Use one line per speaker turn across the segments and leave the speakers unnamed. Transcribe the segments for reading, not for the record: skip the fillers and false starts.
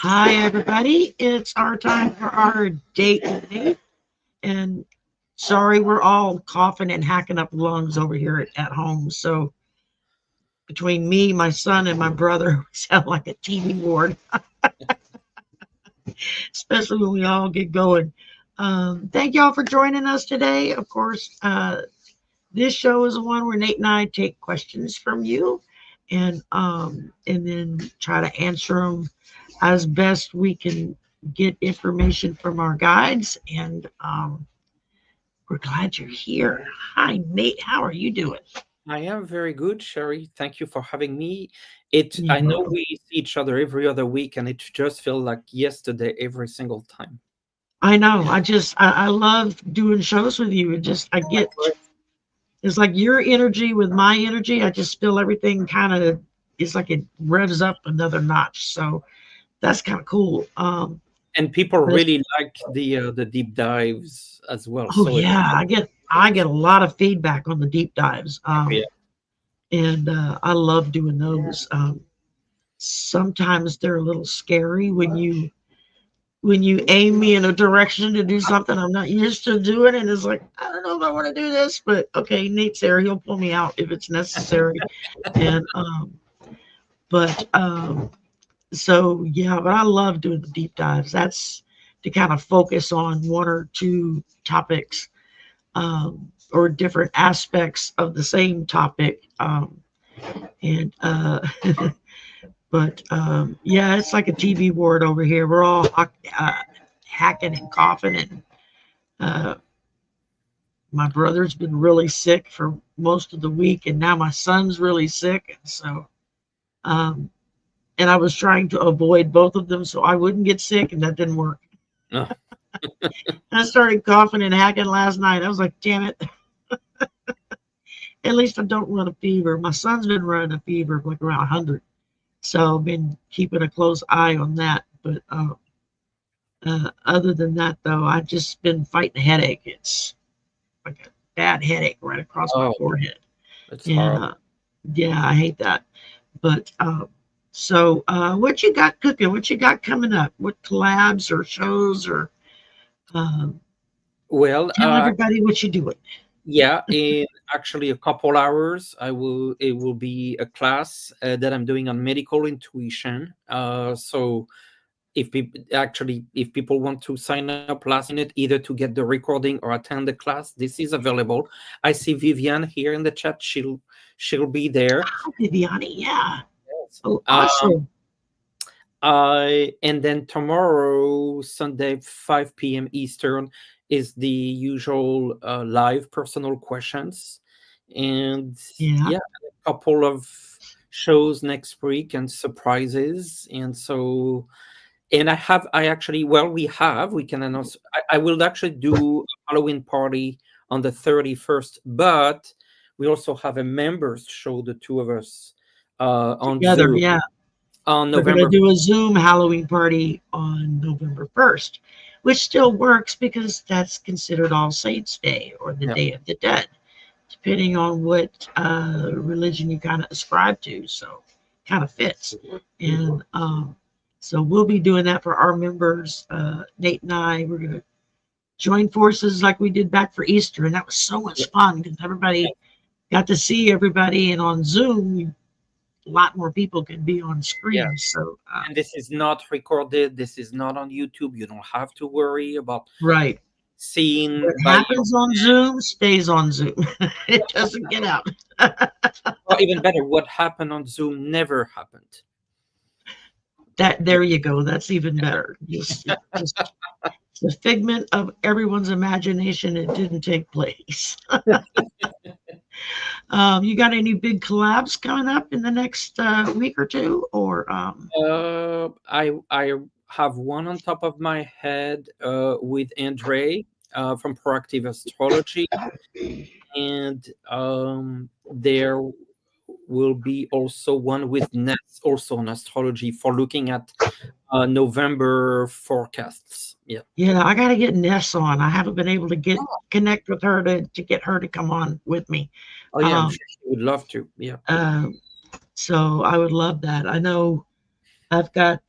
Hi, everybody. It's our time for our date with Nate. And sorry, we're all coughing and hacking up lungs over here at home. So between me, my son, and my brother, we sound like a TV ward, especially when we all get going. Thank y'all for joining us today. Of course, this show is the one where Nate and I take questions from you and then try to answer them as best we can get information from our guides. And we're glad you're here. Hi, Nate. How are you doing?
I am very good, Sherry. Thank you for having me. I
You're
know
welcome.
we see each other every other week, and it just feels like yesterday every single time.
I know. I love doing shows with you. I get,
Likewise.
it's like your energy with my energy. I just feel everything kind of, it's like it revs up another notch. So that's kind of cool.
And people
But
really like the deep dives as well.
oh
So it's
yeah, I get a lot of feedback on the deep dives.
yeah.
And I love doing those. Sometimes they're a little scary when you aim me in a direction to do something I'm not used to doing, and it's like I don't know if I want to do this, but okay, Nate's there. He'll pull me out if it's necessary. And but so yeah, but I love doing the deep dives. That's to kind of focus on one or two topics or different aspects of the same topic. And But yeah, it's like a TV ward over here. We're all hacking and coughing, and uh, my brother's been really sick for most of the week, and now my son's really sick. And so, um, and I was trying to avoid both of them so I wouldn't get sick, and that didn't work.
Oh,
I started coughing and hacking last night. I was like, damn it. At least I don't run a fever. My son's been running a fever of like around 100. So I've been keeping a close eye on that. But other than that, though, I've just been fighting a headache. It's like a bad headache right across my
oh,
forehead.
it's
And
horrible.
yeah, I hate that. But what you got cooking? What you got coming up? What collabs or shows or um,
Well,
tell everybody what you're doing.
yeah, in actually a couple hours, it will be a class that I'm doing on medical intuition. So if people want to sign up last minute either to get the recording or attend the class, this is available. I see Vivian here in the chat. She'll be there.
Hi, Viviani. Yeah.
Yes.
Oh, awesome.
I and then tomorrow, Sunday, 5 p.m. Eastern, is the usual live personal questions, and
Yeah.
yeah, a couple of shows next week and surprises. And I actually, well, we can announce. I will actually do a Halloween party on the 31st, but we also have a members show, the two of us, on
Together.
Zoom
Yeah.
on
We're going to
November.
do a Zoom Halloween party on November 1st, which still works because that's considered All Saints Day or the
Yeah.
Day of the Dead, depending on what religion you kind of ascribe to. So kind of fits. And so we'll be doing that for our members. Nate and I, we're going to join forces like we did back for Easter. And that was so
Yeah.
much fun because everybody got to see everybody. And on Zoom, a lot more people can be on
Yeah.
screen. So,
And this is not recorded. This is not on YouTube. You don't have to worry about
right.
seeing
What
by your,
happens on Zoom stays on Zoom. It doesn't get out.
or even better, what happened on Zoom never happened.
That there you go. That's even better. Just it's a figment of everyone's imagination. It didn't take place. You got any big collabs coming up in the next week or two, or
I have one on top of my head with Andre from Proactive Astrology, and there will be also one with Nets, also on astrology, for looking at November forecasts. Yeah.
yeah, I got to get Ness on. I haven't been able to get connect with her to get her to come on with me.
Oh yeah, I'm
Um,
sure she would love to. Yeah.
uh, so I would love that. I know. I've got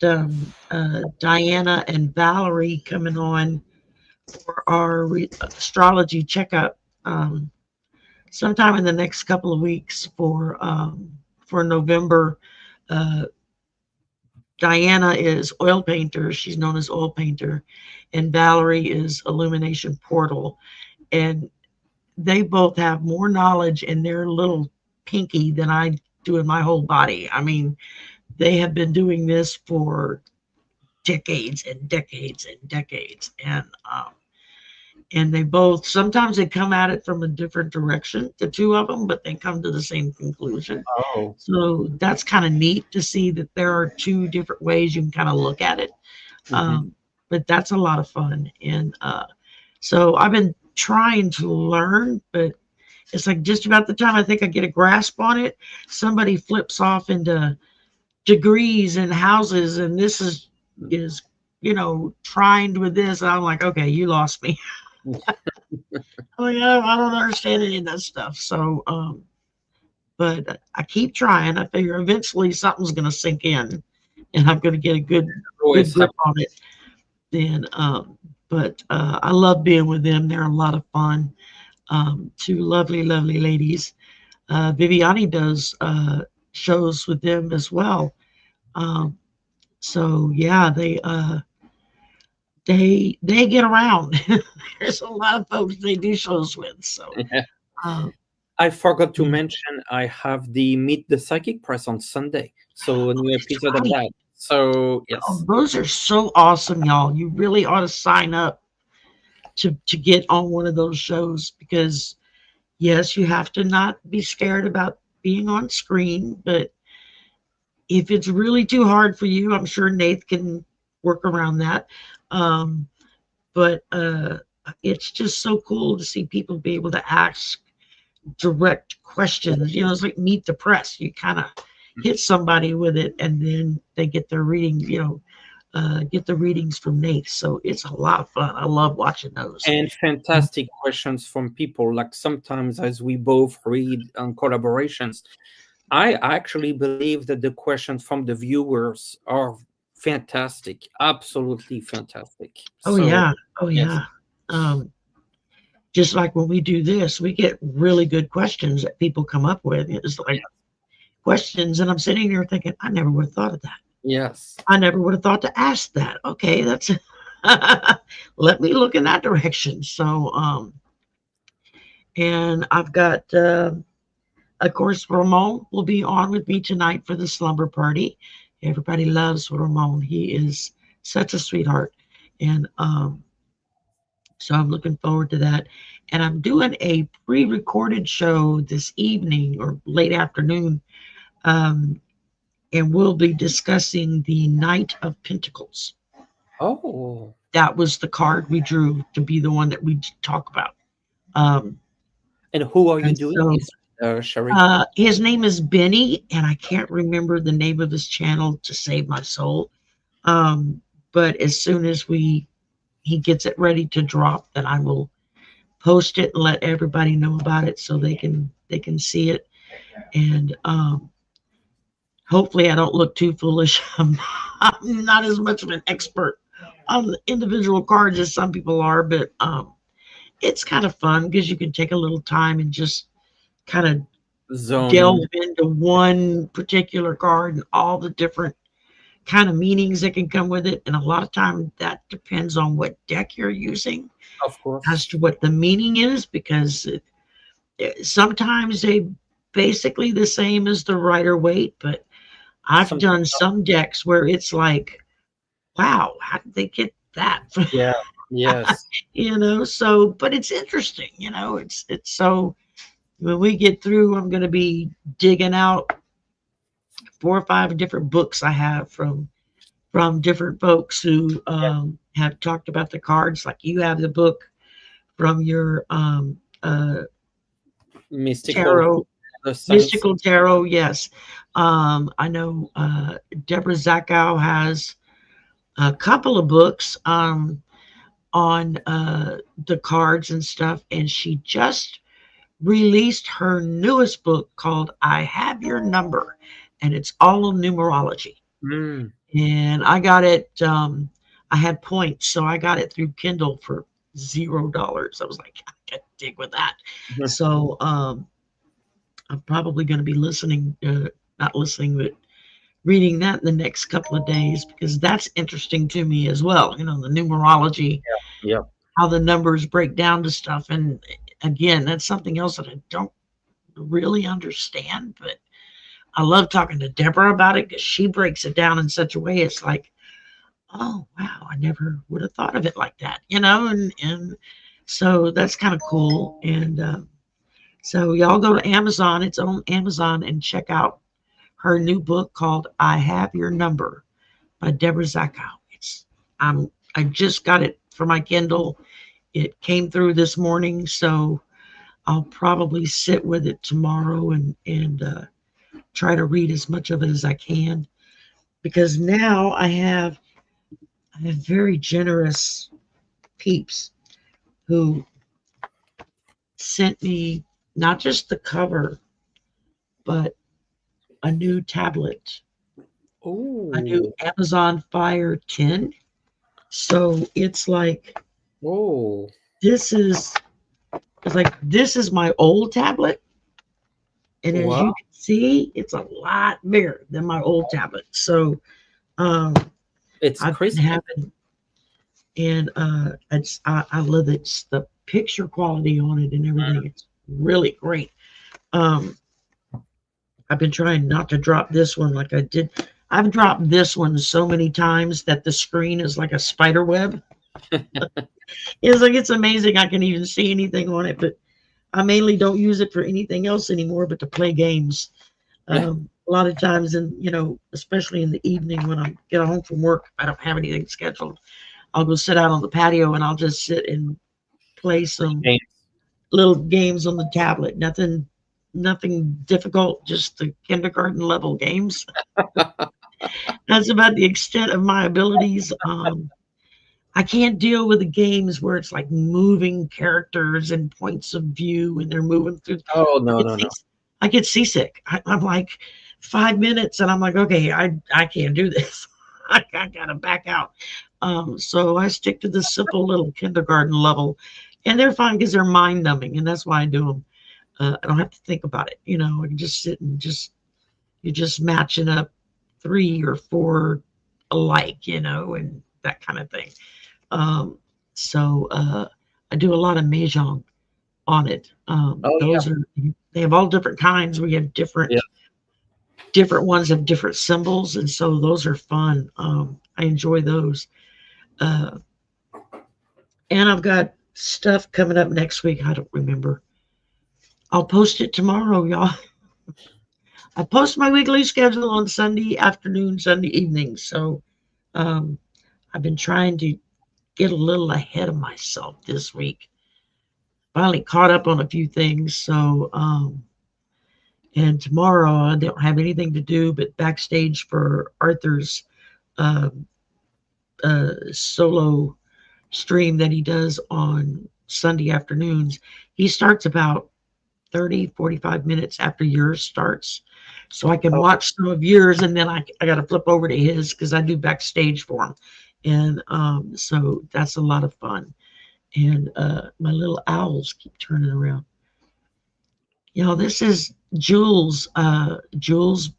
Diana and Valerie coming on for our astrology checkup sometime in the next couple of weeks for November. Uh, Diana is oil painter. She's known as oil painter, and Valerie is illumination portal. And they both have more knowledge in their little pinky than I do in my whole body. I mean, they have been doing this for decades and decades and decades, and they both sometimes they come at it from a different direction, the two of them, but they come to the same conclusion.
Oh.
So that's kind of neat to see that there are two different ways you can kind of look at it. But that's a lot of fun. And so I've been trying to learn, but it's like just about the time I think I get a grasp on it, somebody flips off into degrees and houses, and this is trying with this. And I'm like, okay, you lost me. I'm like, I don't understand any of that stuff. So, but I keep trying. I figure eventually something's going to sink in, and I'm going to get a good grip on it. Then, but I love being with them. They're a lot of fun. Two lovely, lovely ladies. Viviani does shows with them as well. So yeah, they get around. There's a lot of folks they do shows with. So
I forgot to mention I have the Meet the Psychic Press on Sunday. So a new episode of that. So yes.
Oh, those are so awesome, y'all. You really ought to sign up to get on one of those shows, because yes, you have to not be scared about being on screen, but if it's really too hard for you, I'm sure Nathe can work around that. But it's just so cool to see people be able to ask direct questions. It's like Meet the Press. You kind of hit somebody with it, and then they get their reading, get the readings from Nathe. So it's a lot of fun. I love watching those.
And fantastic questions from people. Like sometimes as we both read on collaborations, I actually believe that the questions from the viewers are fantastic. Absolutely fantastic.
Oh, so, yeah. Oh, yes. Yeah. Just like when we do this, we get really good questions that people come up with. It's like questions, and I'm sitting here thinking, I never would have thought of that.
Yes.
I never would have thought to ask that. Okay, that's let me look in that direction. So, and I've got, of course, Ramon will be on with me tonight for the slumber party. Everybody loves Ramon. He is such a sweetheart. And so I'm looking forward to that. And I'm doing a pre-recorded show this evening or late afternoon. And we'll be discussing the Knight of Pentacles.
Oh.
That was the card we drew to be the one that we talk about.
And who are you doing this, Sherry?
His name is Benny, and I can't remember the name of his channel to save my soul. But as soon as he gets it ready to drop, then I will post it and let everybody know about it so they can see it. And hopefully I don't look too foolish. I'm not as much of an expert on the individual cards as some people are, but it's kind of fun because you can take a little time and just kind of delve into one particular card and all the different kind of meanings that can come with it. And a lot of times that depends on what deck you're using,
of course,
as to what the meaning is, because sometimes they basically the same as the Rider-Waite, but I've done some decks where it's like, wow, how did they get that?
Yeah. Yes.
So, but it's interesting, it's so when we get through, I'm going to be digging out 4 or 5 different books I have from different folks who have talked about the cards. Like you have the book from your
mystical
tarot. Yes. I know Deborah Zackow has a couple of books on the cards and stuff, and she just released her newest book called I Have Your Number, and it's all on numerology.
Mm.
and I got it. I had points, so I got it through Kindle for $0. I was like, I can't dig with that. So I'm probably going to be listening, not listening, but reading that in the next couple of days because that's interesting to me as well. You know, the numerology,
Yeah.
how the numbers break down to stuff. And again, that's something else that I don't really understand, but I love talking to Deborah about it because she breaks it down in such a way. It's like, oh wow, I never would have thought of it like that, you know, and so that's kind of cool. And so y'all go to Amazon, it's on Amazon, and check out her new book called "I Have Your Number" by Deborah Zakow. I just got it for my Kindle. It came through this morning, so I'll probably sit with it tomorrow and try to read as much of it as I can because now I have very generous peeps who sent me not just the cover, but a new tablet, a new
Oh.
Amazon Fire 10. So
Oh.
this is this is my old tablet, and as
Wow.
you can see, it's a lot bigger than my old tablet. So um,
It's
I've been
crisp.
having, and I love it. It's the picture quality on it and everything. It's really great. Um, I've been trying not to drop this one like I did. I've dropped this one so many times that the screen is like a spider web. It's amazing I can even see anything on it, but I mainly don't use it for anything else anymore but to play games. A lot of times, especially in the evening when I get home from work, I don't have anything scheduled. I'll go sit out on the patio and I'll just sit and play some
Games.
little games on the tablet. Nothing difficult, just the kindergarten level games. That's about the extent of my abilities. I can't deal with the games where it's like moving characters and points of view and they're moving through.
Oh,
I
no,
get,
no, no.
I get seasick. I'm like 5 minutes and I'm like, okay, I can't do this. I gotta back out. So I stick to the simple little kindergarten level, and they're fine because they're mind numbing, and that's why I do them. I don't have to think about it. You know, I can just sit and you're just matching up 3 or 4 alike, and that kind of thing. Um, so I do a lot of mahjong on it.
Oh, yeah.
They have all different kinds. We have
Yeah.
different ones have different symbols, and so those are fun. I enjoy those. Uh, and I've got stuff coming up next week. I don't remember. I'll post it tomorrow, y'all. I post my weekly schedule on Sunday afternoon, Sunday evening. So um, I've been trying to get a little ahead of myself this week. Finally caught up on a few things. And tomorrow I don't have anything to do but backstage for Arthur's um, solo stream that he does on Sunday afternoons. He starts about 30-45 minutes after yours starts. So I can
Oh,
watch some of yours and then I got to flip over to his because I do backstage for him. And so that's a lot of fun. And my little owls keep turning around. This is Jules, what's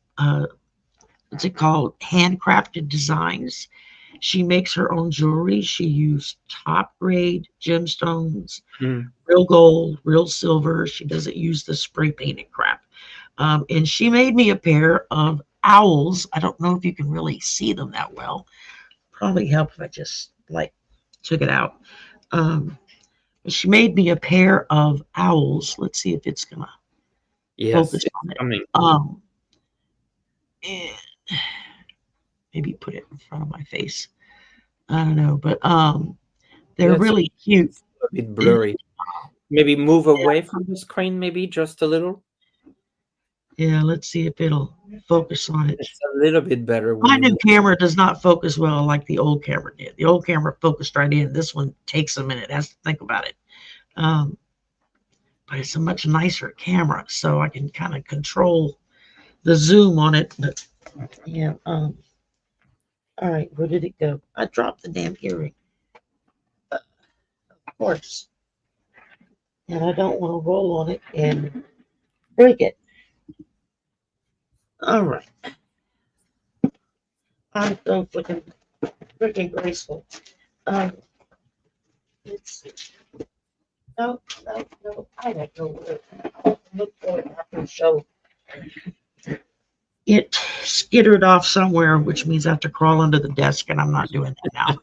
it called? Handcrafted designs. She makes her own jewelry. She used top grade gemstones,
mm.
real gold, real silver. She doesn't use the spray painted crap. And she made me a pair of owls. I don't know if you can really see them that well. Probably help if I just like took it out. She made me a pair of owls. Let's see if it's gonna
Yes,
focus
it's
on it.
coming.
And maybe put it in front of my face. I don't know, but they're
Yeah,
really cute.
it's a bit blurry. Maybe move away from the screen, maybe just a little.
Yeah, let's see if it'll focus on it.
It's a little bit better when
My
you
new
move.
camera does not focus well like the old camera did. The old camera focused right in. This one takes a minute. Has to think about it. Um, but it's a much nicer camera, so I can kind of control the zoom on it. But yeah, All right, where did it go? I dropped the damn earring. Of course. And I don't want to roll on it and break it. All right. I'm so freaking graceful. Um, let's see. No, no, no. I don't know where. I'll look for it after the show. It skittered off somewhere, which means I have to crawl under the desk, and I'm not doing that now.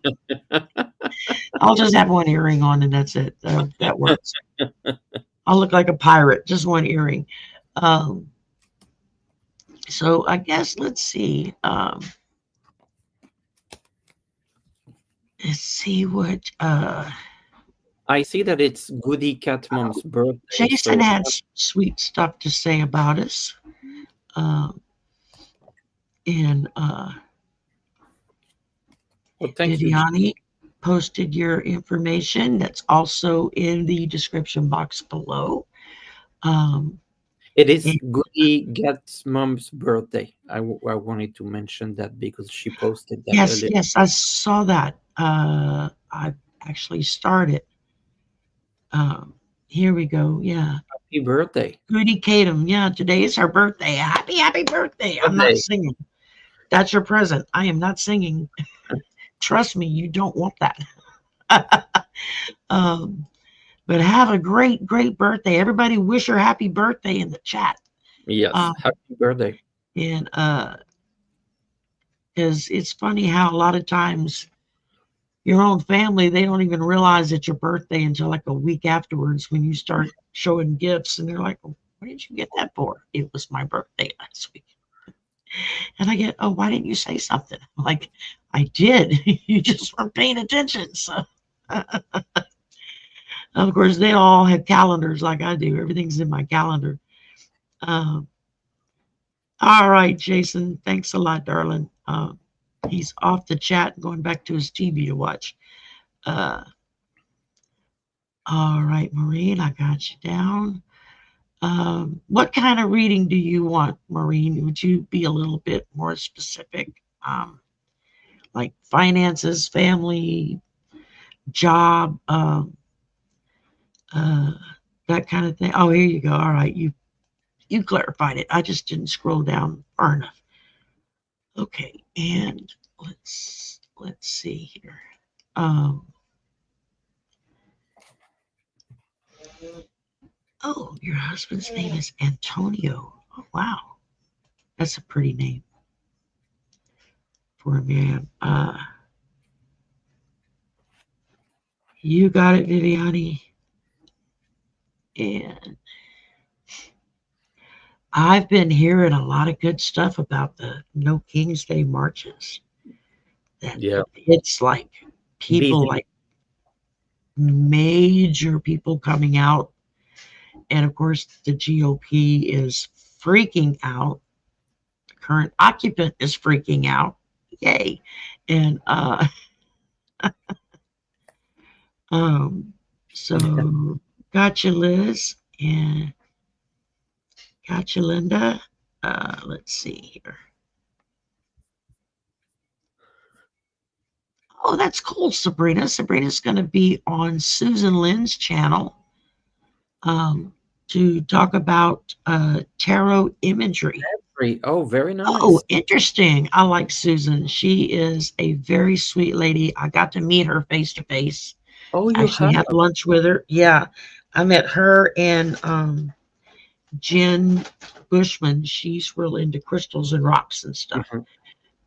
I'll just have one earring on, and that's it. That works. I'll look like a pirate, just one earring. So I guess let's see. Let's see what
I see that it's Goody Cat Mom's birthday.
Jason had sweet stuff to say about us.
Well, thank you.
Viviani posted your information. That's also in the description box below.
It is Goody Cat Mom's birthday. I wanted to mention that because she posted that.
Yes, yes, I saw that. I actually started. Here we go. Yeah.
Happy birthday.
Goody Katum. Yeah, today is her birthday. Happy birthday. I'm not singing. That's your present. I am not singing. Trust me, you don't want that. But have a great birthday. Everybody wish her happy birthday in the chat.
Yes, happy birthday.
And because it's funny how a lot of times your own family, they don't even realize it's your birthday until like a week afterwards when you start showing gifts, and they're like, "What did you get that for?" It was my birthday last week. And I get, "Oh, why didn't you say something?" I'm like, I did. You just weren't paying attention. So of course, they all have calendars like I do. Everything's in my calendar. All right, Jason. Thanks a lot, darling. He's off the chat and going back to his TV to watch. All right, Maureen, I got you down. What kind of reading do you want, Maureen? Would you be a little bit more specific? Like finances, family, job, that kind of thing. Oh, here you go. All right, you clarified it. I just didn't scroll down far enough. Okay, and let's see here. Oh, your husband's name is Antonio. Oh, wow, that's a pretty name for a man. You got it, Viviani. And I've been hearing a lot of good stuff about the No King's Day marches. That it's like people, like major people coming out. And of course, the GOP is freaking out. The current occupant is freaking out. Yay. And so gotcha, Liz, and gotcha, Linda. Let's see here. Oh, that's cool, Sabrina. Sabrina's going to be on Susan Lynn's channel to talk about tarot imagery.
Oh, very nice.
Oh, interesting. I like Susan. She is a very sweet lady. I got to meet her face to face.
Oh, you
actually had lunch with her. Yeah, I met her and Jen Bushman. She's real into crystals and rocks and stuff. Mm-hmm.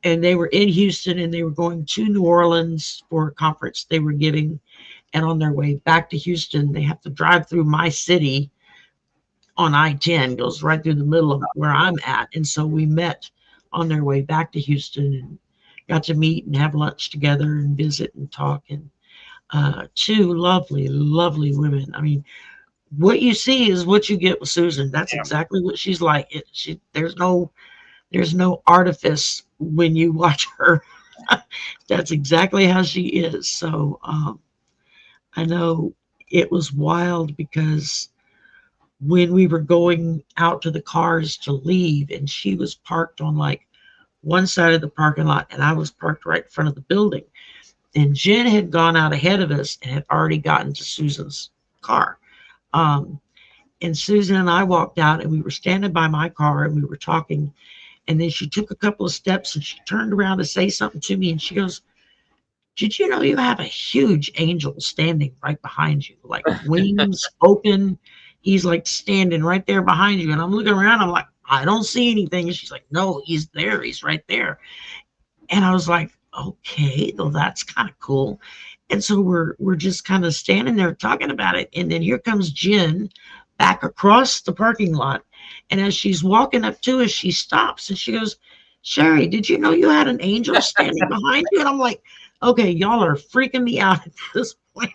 And they were in Houston, and they were going to New Orleans for a conference they were giving. And on their way back to Houston, they have to drive through my city on I-10, goes right through the middle of where I'm at. And so we met on their way back to Houston and got to meet and have lunch together and visit and talk. And two lovely, lovely women. I mean, what you see is what you get with Susan. That's exactly what she's like. There's no artifice when you watch her. That's exactly how she is. So I know it was wild because when we were going out to the cars to leave, and she was parked on like one side of the parking lot, and I was parked right in front of the building. And Jen had gone out ahead of us and had already gotten to Susan's car. Um, and Susan and I walked out, and we were standing by my car, and we were talking. And then she took a couple of steps, and she turned around to say something to me, and she goes, "Did you know you have a huge angel standing right behind you, like wings open? He's like standing right there behind you." And I'm looking around, I'm like, "I don't see anything." And she's like, "No, he's there. He's right there." And I was like, "Okay, well, that's kind of cool." And so we're just kind of standing there talking about it. And then here comes Jen back across the parking lot. And as she's walking up to us, she stops and she goes, "Sherry, did you know you had an angel standing behind you?" And I'm like, "Okay, y'all are freaking me out at this point,"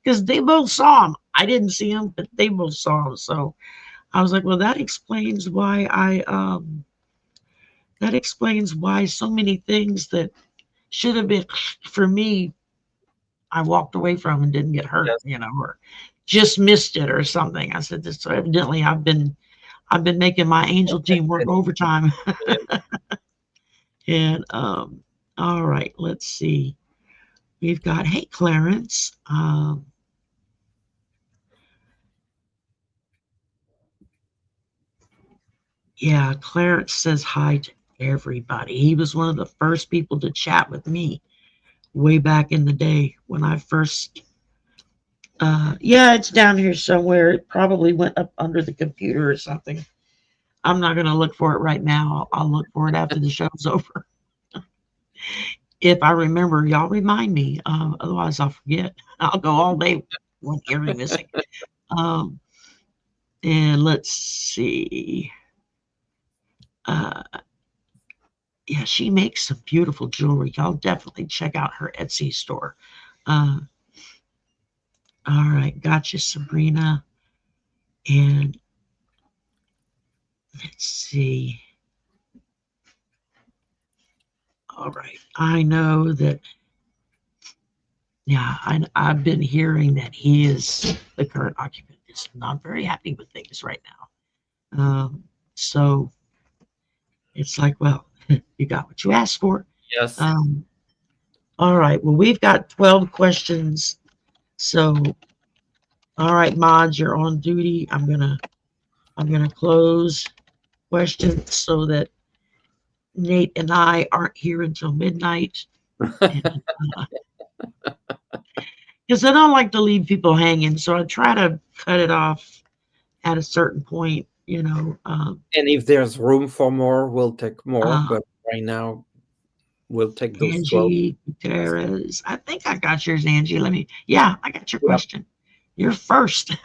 because they both saw him. I didn't see him, but they both saw him. So I was like, "Well, that explains why that explains why so many things that should have been for me, I walked away from and didn't get hurt,
Yes.
or just missed it or something." I said, "This, so evidently I've been making my angel team work overtime." And all right, let's see. We've got, hey Clarence. Yeah, Clarence says hi to everybody. He was one of the first people to chat with me way back in the day when I first. Yeah, it's down here somewhere. It probably went up under the computer or something. I'm not going to look for it right now. I'll look for it after the show's over. If I remember, y'all remind me. Otherwise, I'll forget. I'll go all day with hearing missing. Um, and let's see. Uh, yeah, she makes some beautiful jewelry. Y'all definitely check out her Etsy store. Uh, all right, gotcha, Sabrina. And let's see. All right, I know that. Yeah, I've been hearing that he is the current occupant is not very happy with things right now. So it's like, well, you got what you asked for.
Yes.
Um, all right. Well, we've got 12 questions. So, all right, mods, you're on duty. I'm gonna close questions so that Nate and I aren't here until midnight. And because I don't like to leave people hanging, so I try to cut it off at a certain point.
And if there's room for more, we'll take more.
Uh,
But right now, we'll take those 12.
Angie Gutierrez. I think I got yours, Angie. Yeah, I got your
Yeah.
question. You're first.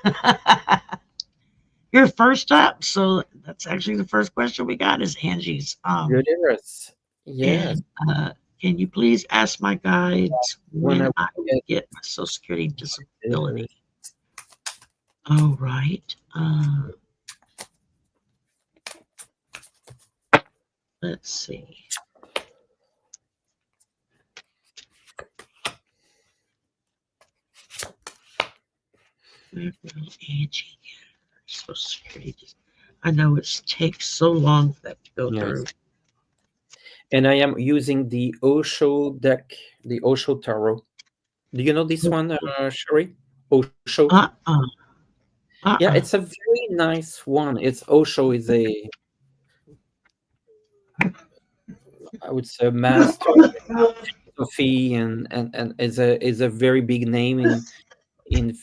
You're first up. So that's actually the first question we got is Angie's.
Good ears. Yes.
And can you please ask my guides
When
when
I
I will
get
get my Social Security disability? All right. Let's see. Where will Angie get her Social Security? I know it takes so long for that to go through.
And I am using the Osho deck, the Osho Tarot. Do you know this one, Sherry? Osho. Yeah, it's a very nice one. It's Osho is I would say, master of philosophy and is a very big name in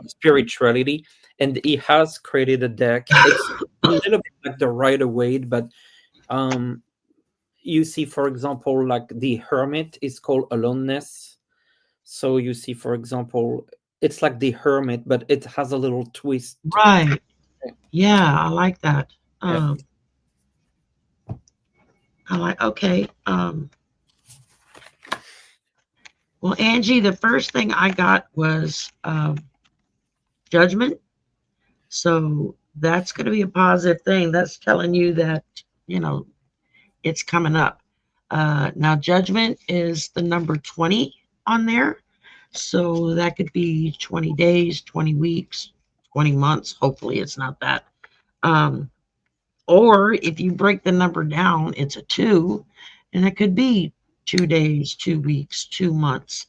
spirituality, and he has created a deck. It's a little bit like the Rider-Waite, but you see, for example, like the Hermit is called aloneness. So you see, for example, it's like the Hermit, but it has a little twist.
Right. Yeah, I like that.
Yeah.
Okay. Well, Angie, the first thing I got was judgment. So that's going to be a positive thing. That's telling you that, it's coming up. Now, judgment is the number 20 on there. So that could be 20 days, 20 weeks, 20 months. Hopefully, it's not that. Or if you break the number down, it's a 2, and it could be 2 days, 2 weeks, 2 months.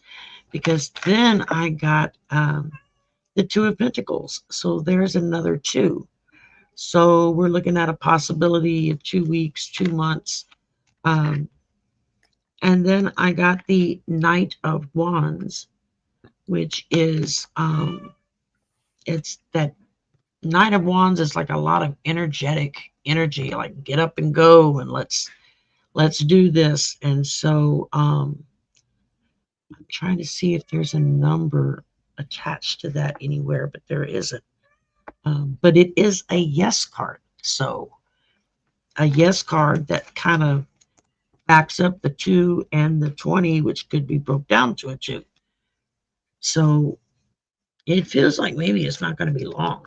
Because then I got the 2 of Pentacles. So there's another 2. So we're looking at a possibility of 2 weeks, 2 months. And then I got the Knight of Wands, which is it's that Knight of Wands is like a lot of energy, like get up and go and let's do this. And so I'm trying to see if there's a number attached to that anywhere, but there isn't. But it is a yes card. So a yes card that kind of backs up the 2 and the 20, which could be broke down to a 2. So it feels like maybe it's not going to be long.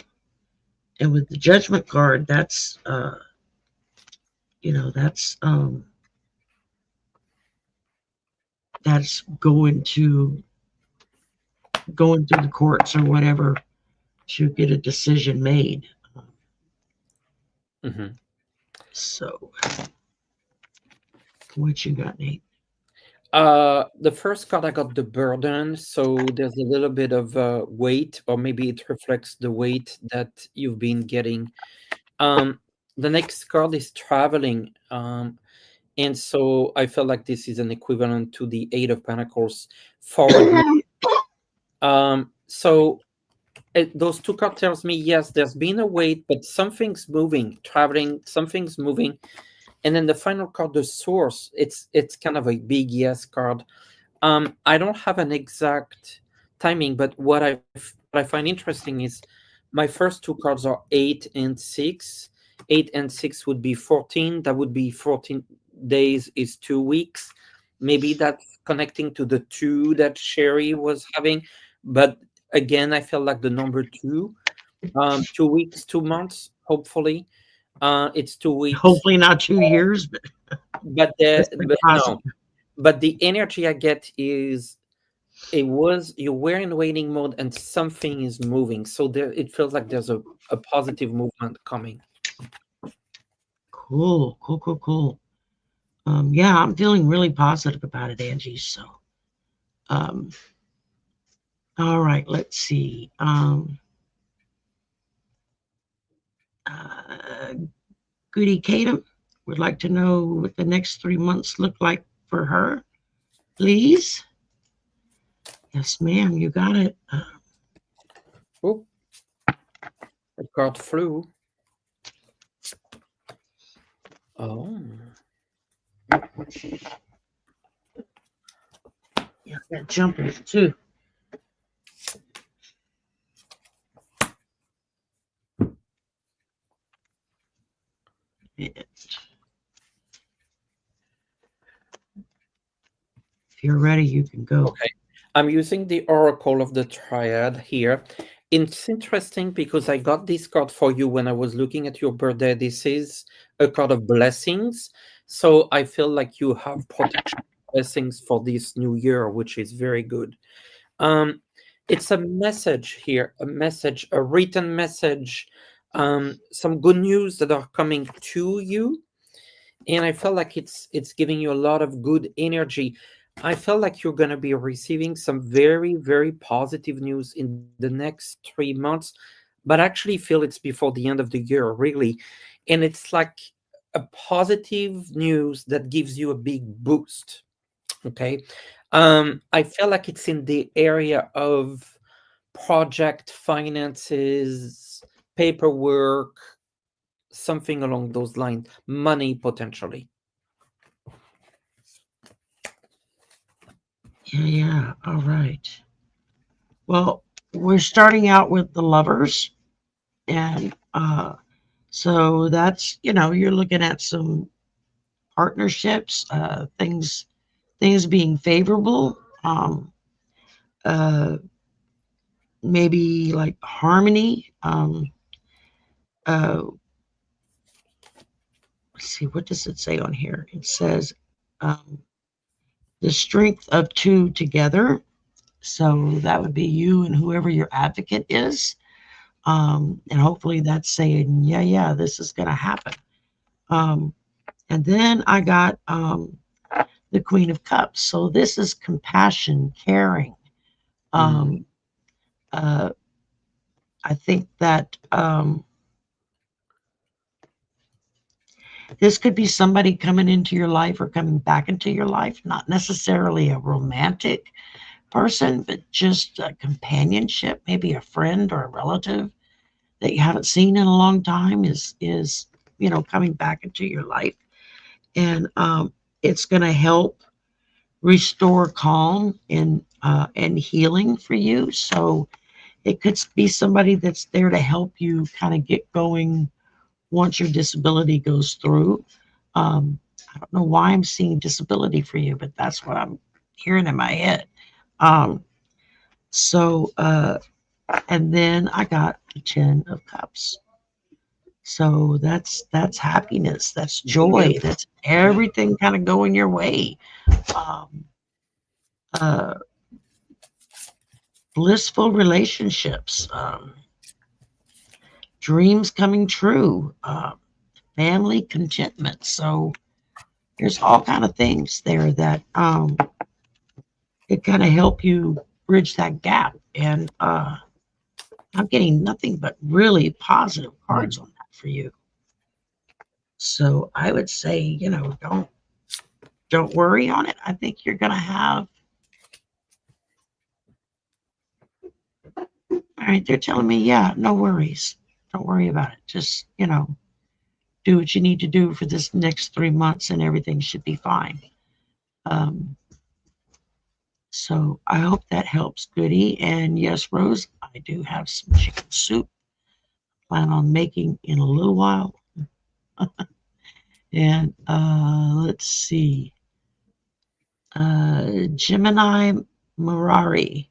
And with the Judgment card, that's that's going through the courts or whatever to get a decision made.
Mm-hmm.
So what you got, Nate?
The first card I got the burden, so there's a little bit of weight, or maybe it reflects the weight that you've been getting. The next card is traveling, and so I feel like this is an equivalent to the Eight of Pentacles forward. So those 2 cards tells me yes, there's been a weight, but something's moving, traveling, something's moving. And then the final card, the Source, it's kind of a big yes card. I don't have an exact timing, but what I find interesting is my first 2 cards are 8 and 6. 8 and 6 would be 14. That would be 14 days is 2 weeks. Maybe that's connecting to the 2 that Sherry was having. But again, I feel like the number 2, 2 weeks, 2 months, hopefully. It's 2 weeks.
Hopefully not 2 years, but
no. But the energy I get is you were in waiting mode and something is moving. So it feels like there's a positive movement coming.
Cool. Yeah, I'm feeling really positive about it, Angie. So, all right, let's see. Goody Katum would like to know what the next 3 months look like for her, please. Yes, ma'am, you got it.
Oh, the card flew. Oh.
Yeah, that jumpers too. If you're ready, you can go.
Okay. I'm using the Oracle of the Triad here. It's interesting because I got this card for you when I was looking at your birthday. This is a card of blessings. So I feel like you have protection blessings for this new year, which is very good. It's a message here, a written message, some good news that are coming to you. And I felt like it's giving you a lot of good energy. I felt like you're going to be receiving some very, very positive news in the next 3 months, but I actually feel it's before the end of the year, really. And it's like a positive news that gives you a big boost. Okay. I feel like it's in the area of project finances, paperwork, something along those lines, money potentially.
Yeah. All right. Well, we're starting out with the Lovers, and so that's, you're looking at some partnerships, things being favorable, maybe like harmony. Let's see, what does it say on here? It says the strength of 2 together. So that would be you and whoever your advocate is. And hopefully that's saying, yeah, this is going to happen. And then I got the Queen of Cups. So this is compassion, caring. I think that this could be somebody coming into your life or coming back into your life, not necessarily a romantic person, but just a companionship, maybe a friend or a relative that you haven't seen in a long time is coming back into your life. And it's going to help restore calm and healing for you. So it could be somebody that's there to help you kind of get going once your disability goes through. I don't know why I'm seeing disability for you, but that's what I'm hearing in my head. So, and then I got the 10 of Cups. So that's happiness, that's joy, that's everything kind of going your way. Blissful relationships, dreams coming true, family contentment. So there's all kind of things there that it kind of help you bridge that gap. And I'm getting nothing but really positive cards on that for you. So I would say, don't worry on it. I think you're gonna have. All right, they're telling me, yeah, no worries. Don't worry about it. Just, do what you need to do for this next 3 months and everything should be fine. So I hope that helps, Goody. And yes, Rose, I do have some chicken soup. Plan on making in a little while. And let's see. Gemini Murari.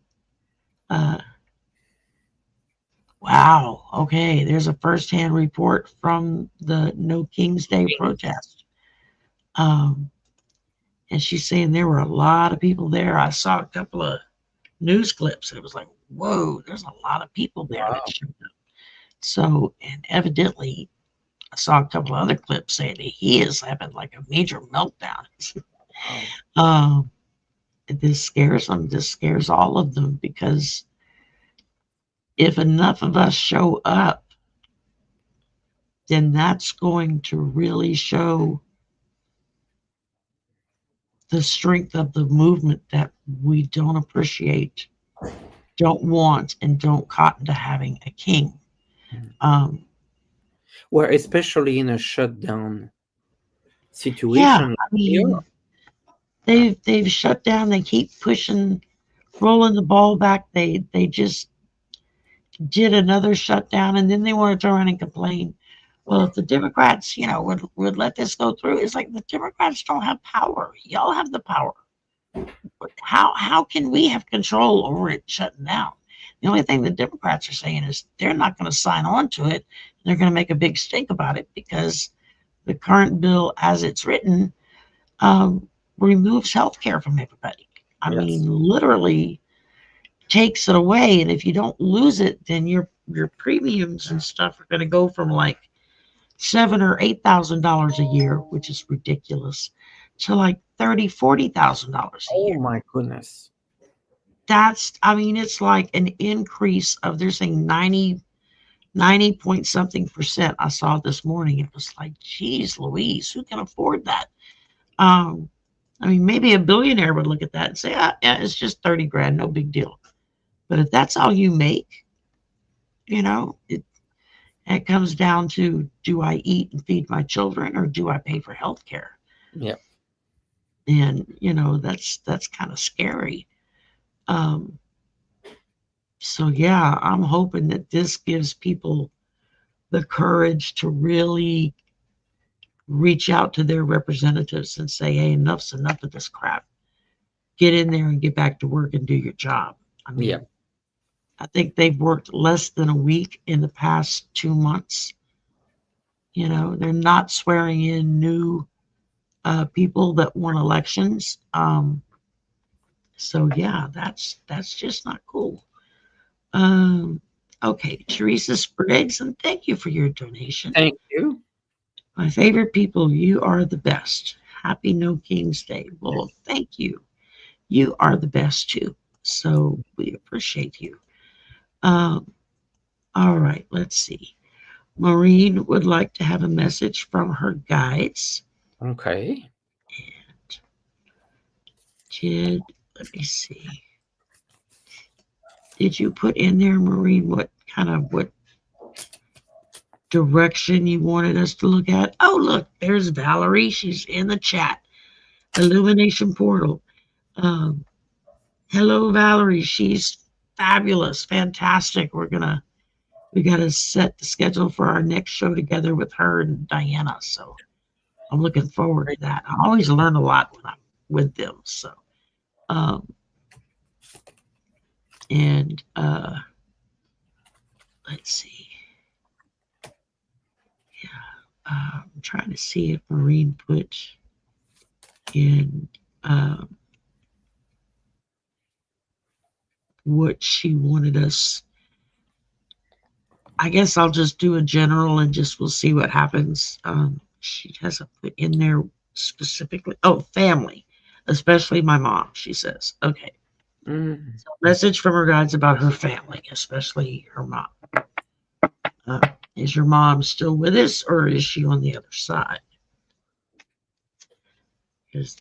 Wow. Okay. There's a firsthand report from the No King's Day protest. And she's saying there were a lot of people there. I saw a couple of news clips and it was like, whoa, there's a lot of people there. Wow. So, and evidently, I saw a couple of other clips saying that he is having like a major meltdown. This scares them. This scares all of them because if enough of us show up, then that's going to really show the strength of the movement that we don't appreciate, don't want, and don't cotton to having a king.
Well, especially in a shutdown situation.
Yeah, I mean, they've shut down. They keep pushing, rolling the ball back. They just did another shutdown, and then they want to turn around and complain. Well, if the Democrats, would let this go through, it's like the Democrats don't have power. Y'all have the power. But how can we have control over it shutting down? The only thing the Democrats are saying is they're not going to sign on to it. They're going to make a big stink about it because the current bill, as it's written, removes health care from everybody. I mean, literally takes it away. And if you don't lose it, then your premiums and stuff are going to go from like $7,000 or $8,000 a year, which is ridiculous, to like $30,000, $40,000 a year.
Oh my goodness.
It's like an increase of, they're saying 90 point something percent. I saw this morning. It was like, geez, Louise, who can afford that? Maybe a billionaire would look at that and say, yeah, it's just 30 grand, no big deal. But if that's all you make, it comes down to, do I eat and feed my children or do I pay for health care?
Yeah.
And, that's kind of scary. So, yeah, I'm hoping that this gives people the courage to really reach out to their representatives and say, hey, enough's enough of this crap. Get in there and get back to work and do your job. I think they've worked less than a week in the past 2 months. They're not swearing in new people that won elections. So yeah, that's just not cool. Okay, Teresa Spriggs, and thank you for your donation.
Thank you.
My favorite people, you are the best. Happy No King's Day. Well, thank you. You are the best too. So we appreciate you. Um, all right, let's see. Maureen would like to have a message from her guides.
Okay.
Let me see. Did you put in there, Maureen, what direction you wanted us to look at? Oh, look, there's Valerie. She's in the chat. Illumination Portal. Hello, Valerie. She's fabulous, fantastic. We gotta set the schedule for our next show together with her and Diana. So I'm looking forward to that. I always learn a lot when I'm with them. So, and let's see. Yeah, I'm trying to see if Maureen put in what she wanted us. I guess I'll just do a general and we'll see what happens. She hasn't put in there specifically. Oh, family, especially my mom, she says. Okay.
Mm.
So message from her guides about her family, especially her mom. Is your mom still with us, or is she on the other side? Because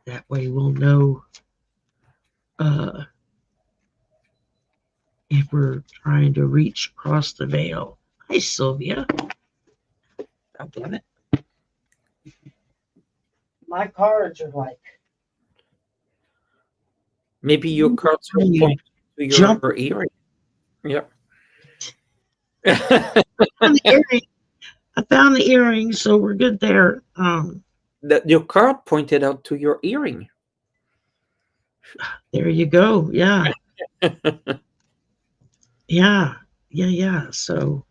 that way we'll know if we're trying to reach across the veil. Hi, Sylvia. God damn it. My cards are like.
Maybe your cards will point to your earring. Yep.
I found the earring, so we're good there.
Your card pointed out to your earring.
There you go. Yeah. Yeah. So,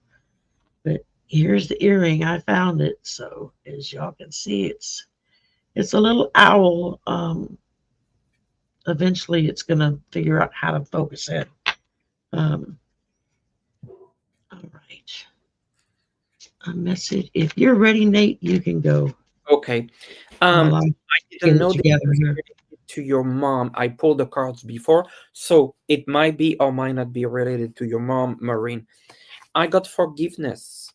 but here's the earring. I found it. So as y'all can see, it's a little owl. Eventually it's gonna figure out how to focus it. All right. A message. If you're ready, Nate, you can go.
Okay. I didn't know to your mom. I pulled the cards before, so it might be or might not be related to your mom, Maureen. I got forgiveness.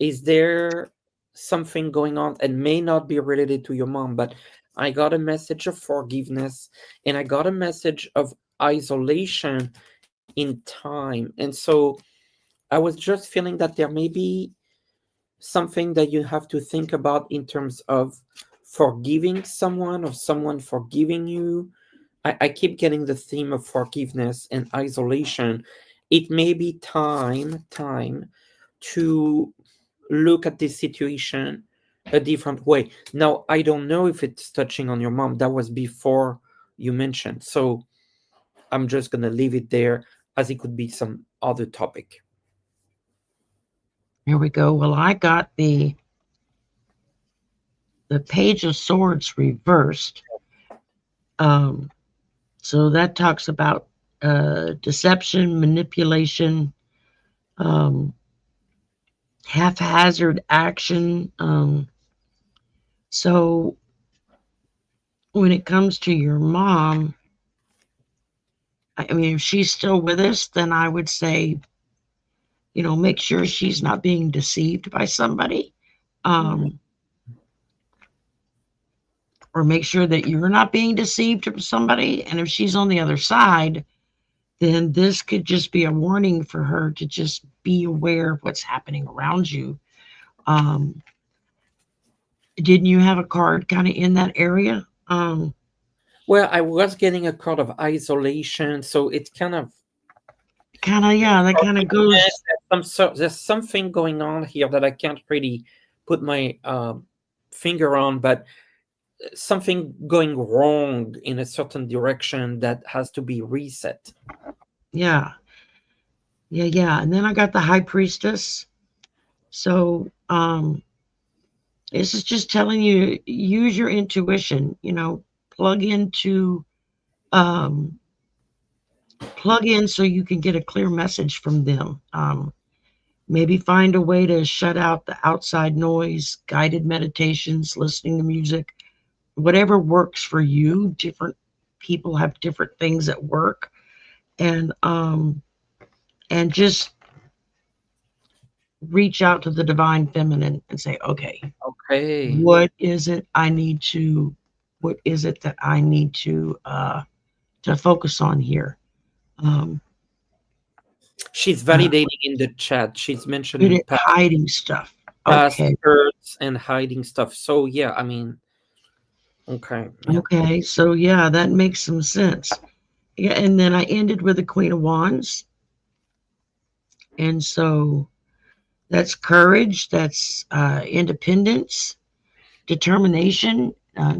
Is there something going on and may not be related to your mom, but I got a message of forgiveness and I got a message of isolation in time. And so I was just feeling that there may be something that you have to think about in terms of forgiving someone or someone forgiving you. I keep getting the theme of forgiveness and isolation. It may be time to look at this situation a different way. Now, I don't know if it's touching on your mom. That was before you mentioned. So I'm just going to leave it there as it could be some other topic.
Here we go. Well, I got the Page of Swords reversed. So that talks about deception, manipulation, haphazard action. So when it comes to your mom, I mean, if she's still with us, then I would say, make sure she's not being deceived by somebody. Or make sure that you're not being deceived by somebody. And if she's on the other side, then this could just be a warning for her to just be aware of what's happening around you. Didn't you have a card kind of in that area?
Well, I was getting a card of isolation, so it's kind of
that kind of goes.
There's something going on here that I can't really put my finger on, but something going wrong in a certain direction that has to be reset.
Yeah. And then I got the High Priestess. So this is just telling you, use your intuition, plug in so you can get a clear message from them. Maybe find a way to shut out the outside noise, guided meditations, listening to music, whatever works for you. Different people have different things at work. And just reach out to the divine feminine and say, okay,
Okay.
what is it I need to, what is it that I need to focus on here?
She's
Uh,
validating in the chat. She's
good
mentioning
at hiding stuff.
past
Okay.
hurts and hiding stuff. So yeah, I mean, okay. Yeah.
Okay. So yeah, that makes some sense. Yeah. And then I ended with the Queen of Wands. And so that's courage, that's independence, determination,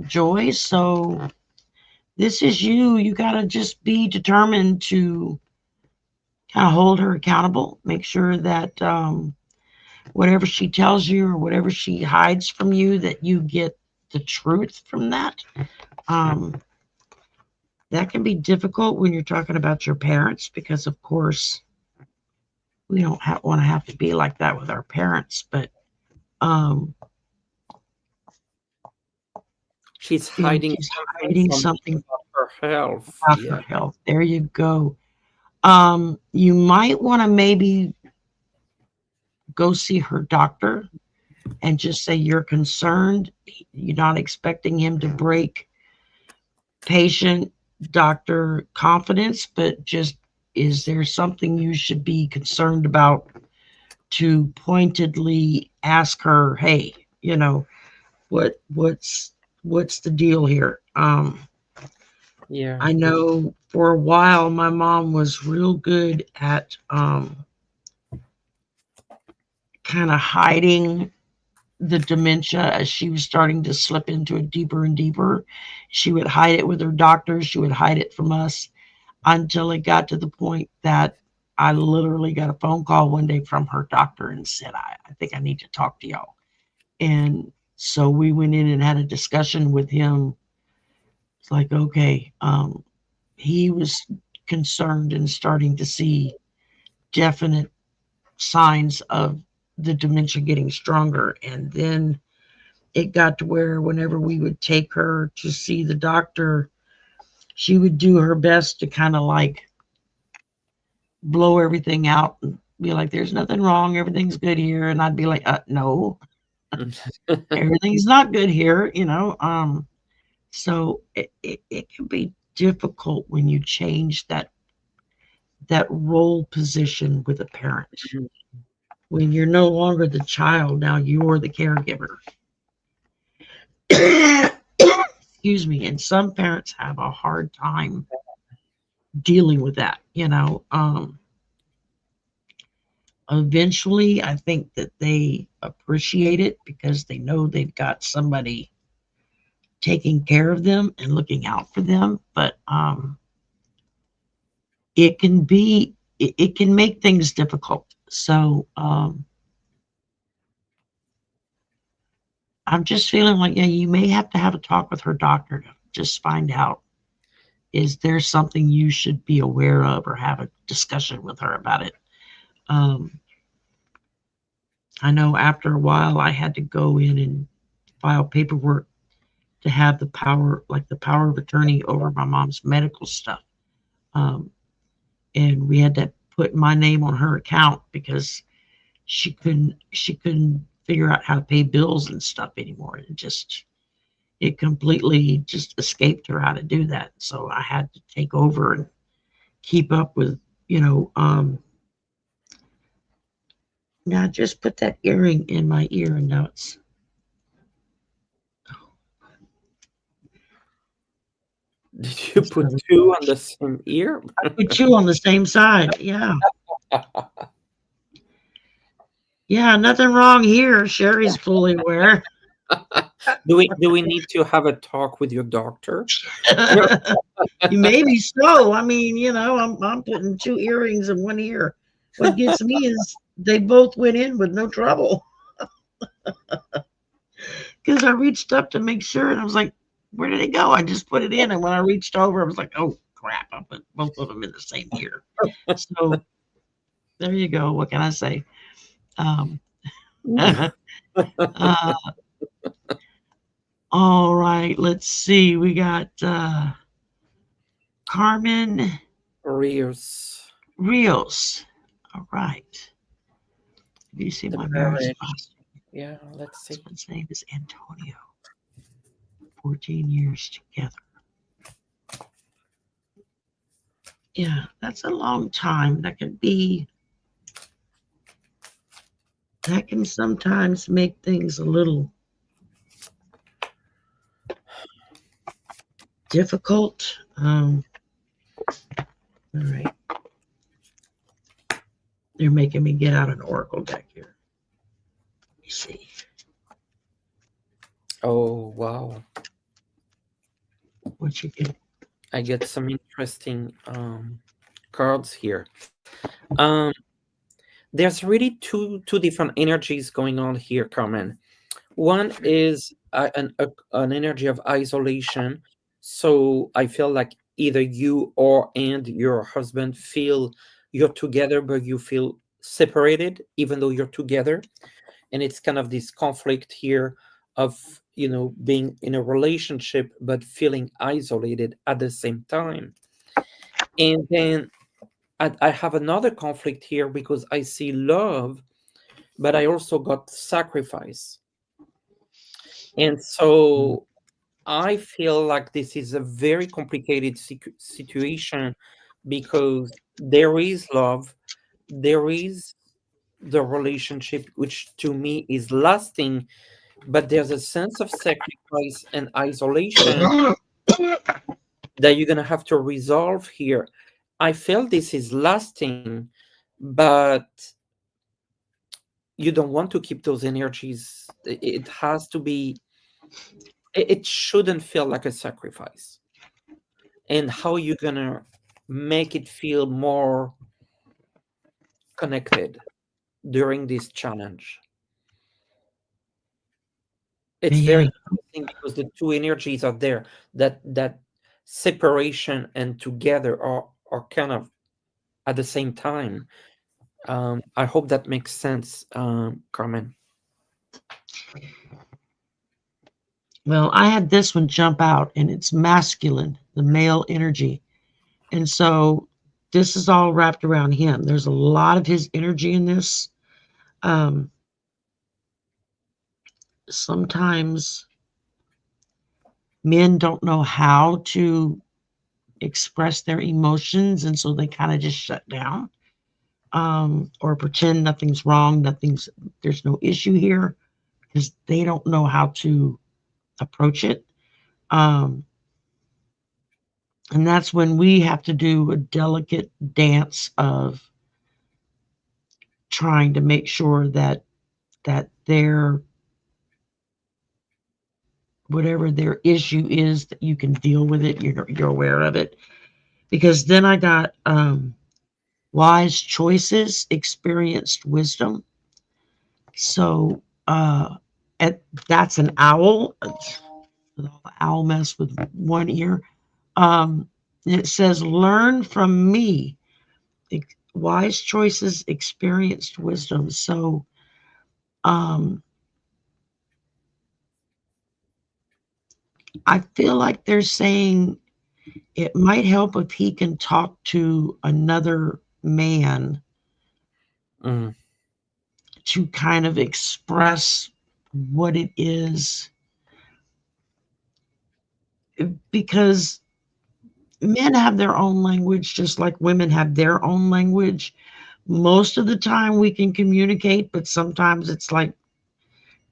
joy. So this is you. You got to just be determined to kind of hold her accountable, make sure that whatever she tells you or whatever she hides from you, that you get the truth from that. That can be difficult when you're talking about your parents because, of course, we don't want to have to be like that with our parents. But
She's
and
hiding
she's
something
hiding
from
something
about her health.
about her
Yeah.
health. There you go. You might want to maybe go see her doctor and just say you're concerned. You're not expecting him to break patient doctor confidence, but just is there something you should be concerned about, to pointedly ask her, hey, what's the deal here?
Yeah.
I know for a while my mom was real good at kind of hiding the dementia as she was starting to slip into it deeper and deeper. She would hide it with her doctors, she would hide it from us until it got to the point that I literally got a phone call one day from her doctor and said, I think I need to talk to y'all. And so we went in and had a discussion with him. It's like, okay, he was concerned and starting to see definite signs of the dementia getting stronger. And then it got to where whenever we would take her to see the doctor, she would do her best to kind of like blow everything out and be like, there's nothing wrong, everything's good here. And I'd be like, no, everything's not good here, So it can be difficult when you change that role position with a parent. When you're no longer the child, now you're the caregiver. Excuse me. And some parents have a hard time dealing with that, Eventually, I think that they appreciate it because they know they've got somebody taking care of them and looking out for them. But it can make things difficult. So I'm just feeling like, yeah, you may have to have a talk with her doctor to just find out, is there something you should be aware of, or have a discussion with her about it. I know after a while I had to go in and file paperwork to have the power of attorney over my mom's medical stuff. And we had to put my name on her account because she couldn't figure out how to pay bills and stuff anymore. It completely just escaped her how to do that. So I had to take over and keep up with, now just put that earring in my ear and now it's.
Did you put two on the same ear?
I put two on the same side. Yeah. Yeah, nothing wrong here. Sherry's fully aware.
Do we need to have a talk with your doctor?
Maybe so. I mean, I'm putting two earrings in one ear. What gets me is they both went in with no trouble. Because I reached up to make sure, and I was like, where did it go? I just put it in, and when I reached over, I was like, oh crap, I put both of them in the same ear. So there you go. What can I say? Um, uh, all right, let's see. We got Carmen
Rios.
Rios. All right. Do you see
The
my marriage
marriage.
spouse?
Yeah, let's see.
Husband's name is Antonio. 14 years together. Yeah, that's a long time. That can sometimes make things a little difficult. All right. They're making me get out an oracle deck here. Let me see.
Oh, wow.
What you get?
I get some interesting cards here. Um, there's really two different energies going on here, Carmen. One is an energy of isolation. So I feel like either you or and your husband feel you're together, but you feel separated, even though you're together. And it's kind of this conflict here of, being in a relationship, but feeling isolated at the same time. And then I have another conflict here because I see love, but I also got sacrifice. And so I feel like this is a very complicated situation because there is love, there is the relationship, which to me is lasting, but there's a sense of sacrifice and isolation that you're going to have to resolve here. I feel this is lasting, but you don't want to keep those energies. It has to be, it shouldn't feel like a sacrifice. And how you going to make it feel more connected during this challenge? It's
Yeah,
very interesting because the two energies are there. That separation and together are kind of at the same time. I hope that makes sense, Carmen.
well, I had this one jump out, and it's masculine, the male energy. And so this is all wrapped around him. There's a lot of his energy in this. Um, Sometimes men don't know how to express their emotions, and so they kind of just shut down, or pretend nothing's wrong, there's no issue here, because they don't know how to approach it. Um, and that's when we have to do a delicate dance of trying to make sure that their whatever their issue is, that you can deal with it, you're aware of it. Because then I got wise choices, experienced wisdom. So that's an owl, with all the owl mess with one ear. um it says, learn from me, wise choices, experienced wisdom. So um I feel like they're saying it might help if he can talk to another man
Mm,
to kind of express what it is, because men have their own language just like women have their own language. Most of the time we can communicate, but sometimes it's like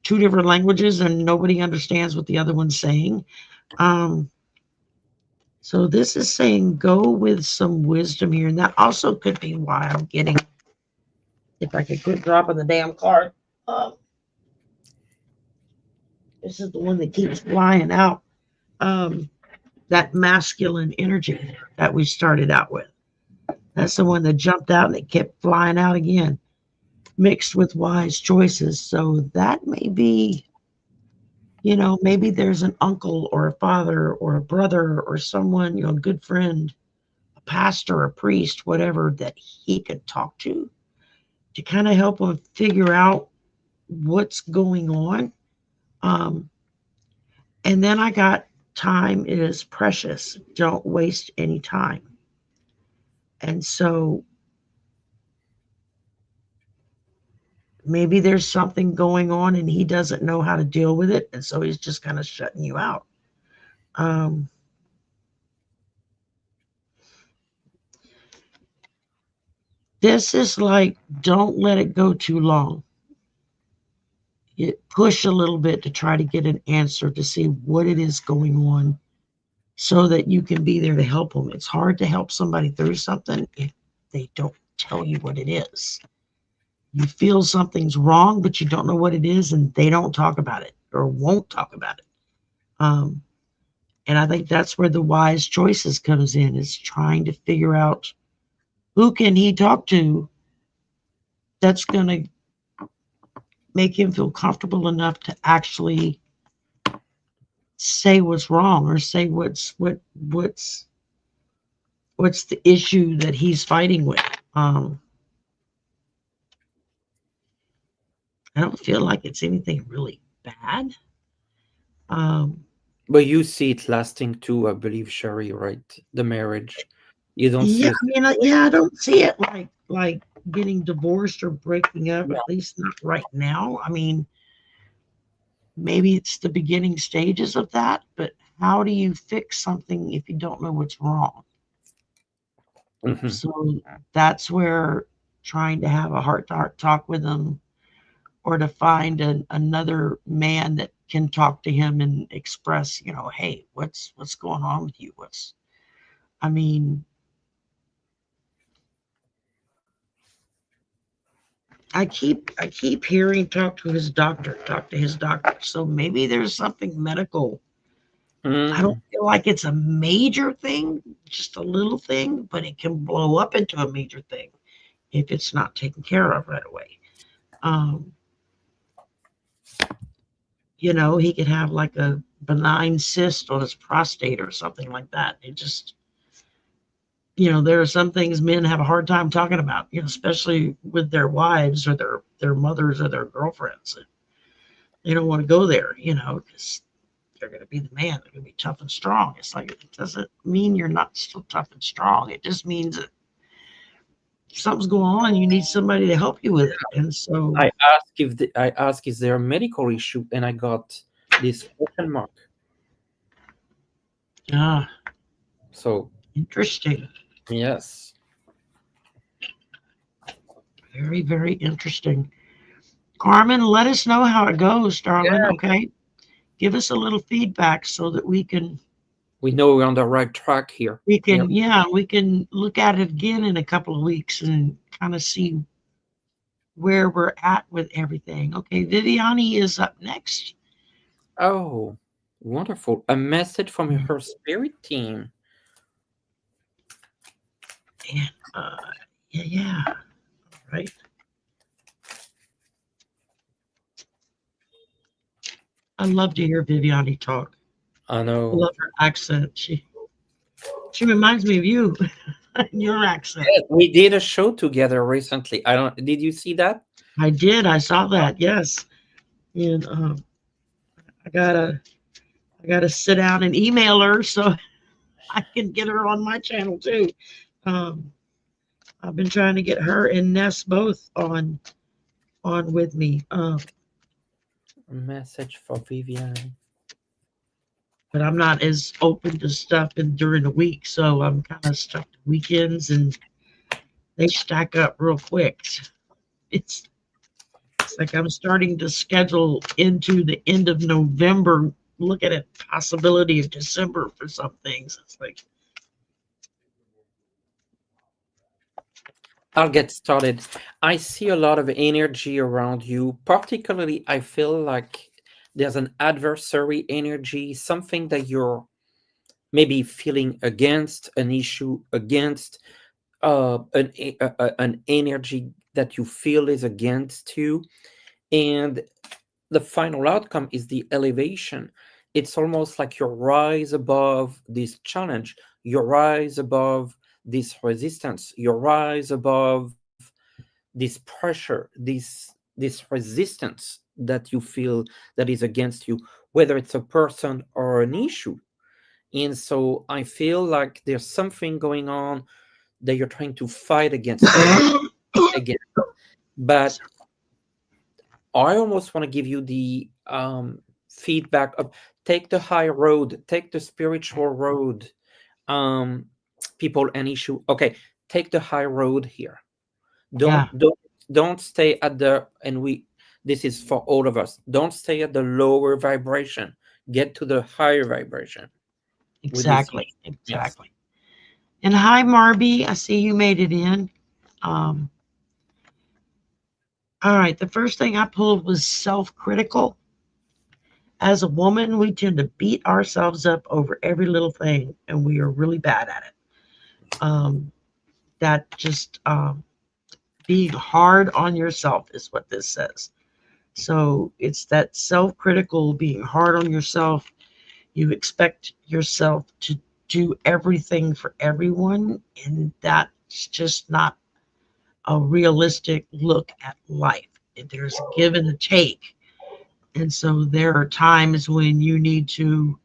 two different languages and nobody understands what the other one's saying. um so this is saying go with some wisdom here, and that also could be why I'm getting, if I could quit dropping the damn card. um this is the one that keeps flying out. um that masculine energy that we started out with, that's the one that jumped out and it kept flying out again, mixed with wise choices. So that may be, maybe there's an uncle or a father or a brother or someone, a good friend, a pastor, a priest, whatever, that he could talk to to kind of help him figure out what's going on. Um, and then I got time is precious. Don't waste any time. And so maybe there's something going on and he doesn't know how to deal with it. And so he's just kind of shutting you out. Um, this is like, don't let it go too long. You push a little bit to try to get an answer to see what it is going on so that you can be there to help them. It's hard to help somebody through something if they don't tell you what it is. You feel something's wrong, but you don't know what it is, and they don't talk about it or won't talk about it. And I think that's where the wise choices comes in, is trying to figure out who can he talk to that's going to make him feel comfortable enough to actually say what's wrong or say what's the issue that he's fighting with. I don't feel like it's anything really bad.
But you see it lasting too, I believe, Sherry, right? The marriage. You don't see
Yeah,
a
I mean, yeah, I don't see it like getting divorced or breaking up,
yeah.
at least not right now. I mean, maybe it's the beginning stages of that, but how do you fix something if you don't know what's wrong?
Mhm.
So that's where trying to have a heart-to-heart talk with them, or to find another man that can talk to him and express, hey, what's going on with you? I mean, I keep hearing talk to his doctor, talk to his doctor. So maybe there's something medical. I don't
Mm.
feel like it's a major thing, just a little thing, but it can blow up into a major thing if it's not taken care of right away. Um, he could have like a benign cyst on his prostate or something like that. It just, there are some things men have a hard time talking about, especially with their wives or their mothers or their girlfriends. They don't want to go there, because they're going to be the man. They're going to be tough and strong. It's like, it doesn't mean you're not still tough and strong. It just means that something's going on and you need somebody to help you with it. And so,
I ask is there a medical issue, and I got this question mark.
ah,
So
interesting.
yes.
Very, very interesting. Carmen, let us know how it goes, darling.
Yeah.
Okay. Give us a little feedback so that we can
We know we're on the right track here.
we
Yeah.
can yeah, we can look at it again in a couple of weeks and kind of see where we're at with everything. Okay, Viviani is up next.
Oh, wonderful. A message from her spirit team.
And yeah, right. I love to hear Viviani talk.
I
I
know.
love her accent. She reminds me of you, your accent.
Yeah, we did a show together recently. I don't did you see that?
I did. I saw that. Yes, and I gotta I gotta sit down and email her so I can get her on my channel too. Um, I've been trying to get her and Ness both on with me.
A message for Vivian.
But I'm not as open to stuff during the week, so I'm kind of stuck to weekends, and they stack up real quick. It's it's like I'm starting to schedule into the end of November, looking at possibility of December for some things. It's like,
I'll get started. I see a lot of energy around you. Particularly, I feel like there's an adversary energy, something that you're maybe feeling against, an issue against, an energy that you feel is against you. And the final outcome is the elevation. It's almost like you rise above this challenge, you rise above this resistance, you rise above this pressure, this resistance that you feel that is against you, whether it's a person or an issue. And so I feel like there's something going on that you're trying to fight against again. But I almost want to give you the feedback of take the high road, take the spiritual road, people and issue. Okay, take the high road here. Don't stay at the, and this is for all of us. Don't stay at the lower vibration. Get to the higher vibration.
Exactly. Yes. And hi, Marby. I see you made it in. All right. The first thing I pulled was self-critical. As a woman, we tend to beat ourselves up over every little thing, and we are really bad at it. That just being hard on yourself is what this says. So it's that self-critical, being hard on yourself. You expect yourself to do everything for everyone, and that's just not a realistic look at life. There's a give and a take. And so there are times when you need to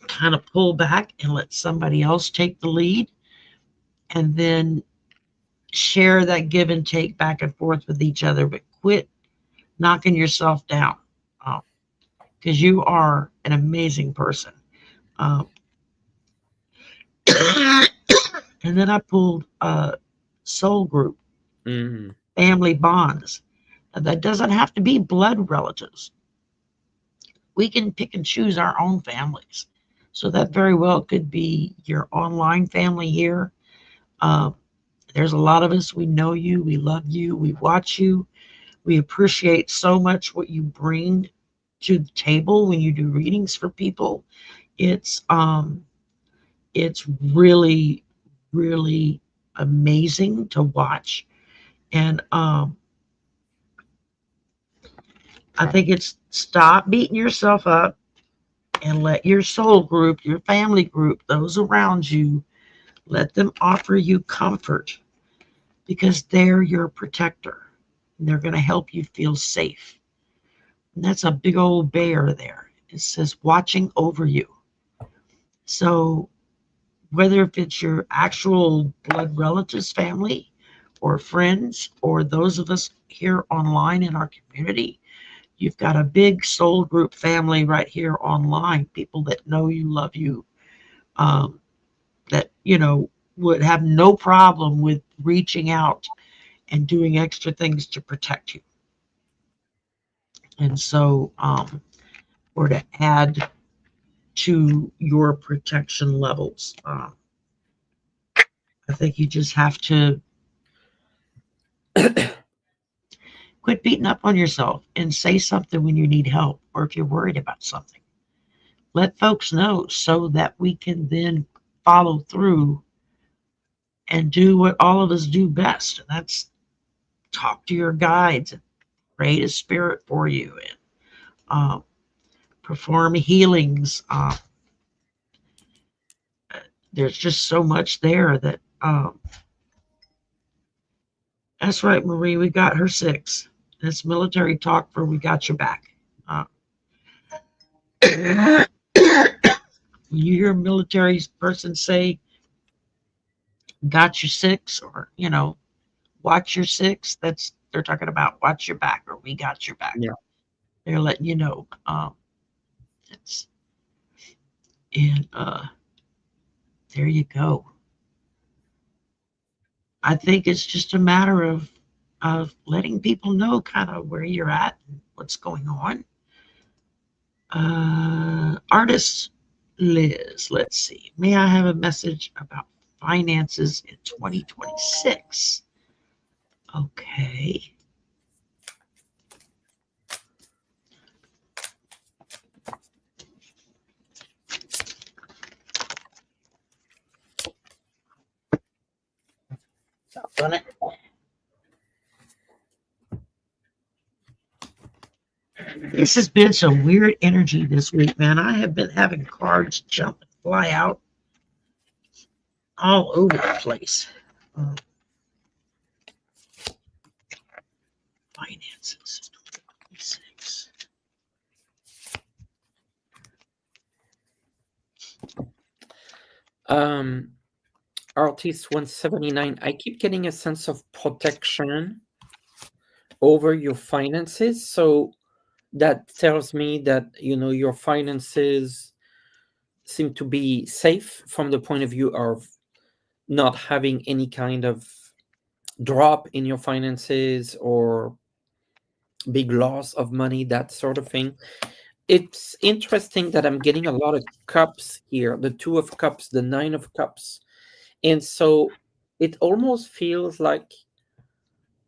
kind of pull back and let somebody else take the lead, and then share that give and take back and forth with each other, but quit knocking yourself down, because you are an amazing person. And then I pulled soul group, family bonds. Now, that doesn't have to be blood relatives. We can pick and choose our own families. So that very well could be your online family here. There's a lot of us. We know you. We love you. We watch you. We appreciate so much what you bring to the table when you do readings for people. It's really, really amazing to watch. And I think it's stop beating yourself up and let your soul group, your family group, those around you, let them offer you comfort, because they're your protector. And they're going to help you feel safe. And that's a big old bear there. It says watching over you. So whether if it's your actual blood relatives, family, or friends, or those of us here online in our community, you've got a big soul group family right here online, people that know you, love you, that, would have no problem with reaching out and doing extra things to protect you. And so, or to add to your protection levels. I think you just have to quit beating up on yourself and say something when you need help, or if you're worried about something. Let folks know so that we can then follow through and do what all of us do best. And that's talk to your guides and pray to spirit for you, and perform healings. There's just so much there that that's right, Marie, we got her 6. That's military talk for we got your back. When you hear a military person say got your 6, or watch your 6, they're talking about watch your back, or we got your back.
Yeah.
They're letting you know. There you go. I think it's just a matter of letting people know kind of where you're at and what's going on. Artist Liz, let's see. May I have a message about finances in 2026? Okay. Done it. This has been some weird energy this week, man. I have been having cards jump and fly out all over the place. finances. 26.
Artist 179, I keep getting a sense of protection over your finances. So that tells me that, your finances seem to be safe from the point of view of not having any kind of drop in your finances or big loss of money, that sort of thing. It's interesting that I'm getting a lot of cups here, the Two of Cups, the Nine of Cups. And so it almost feels like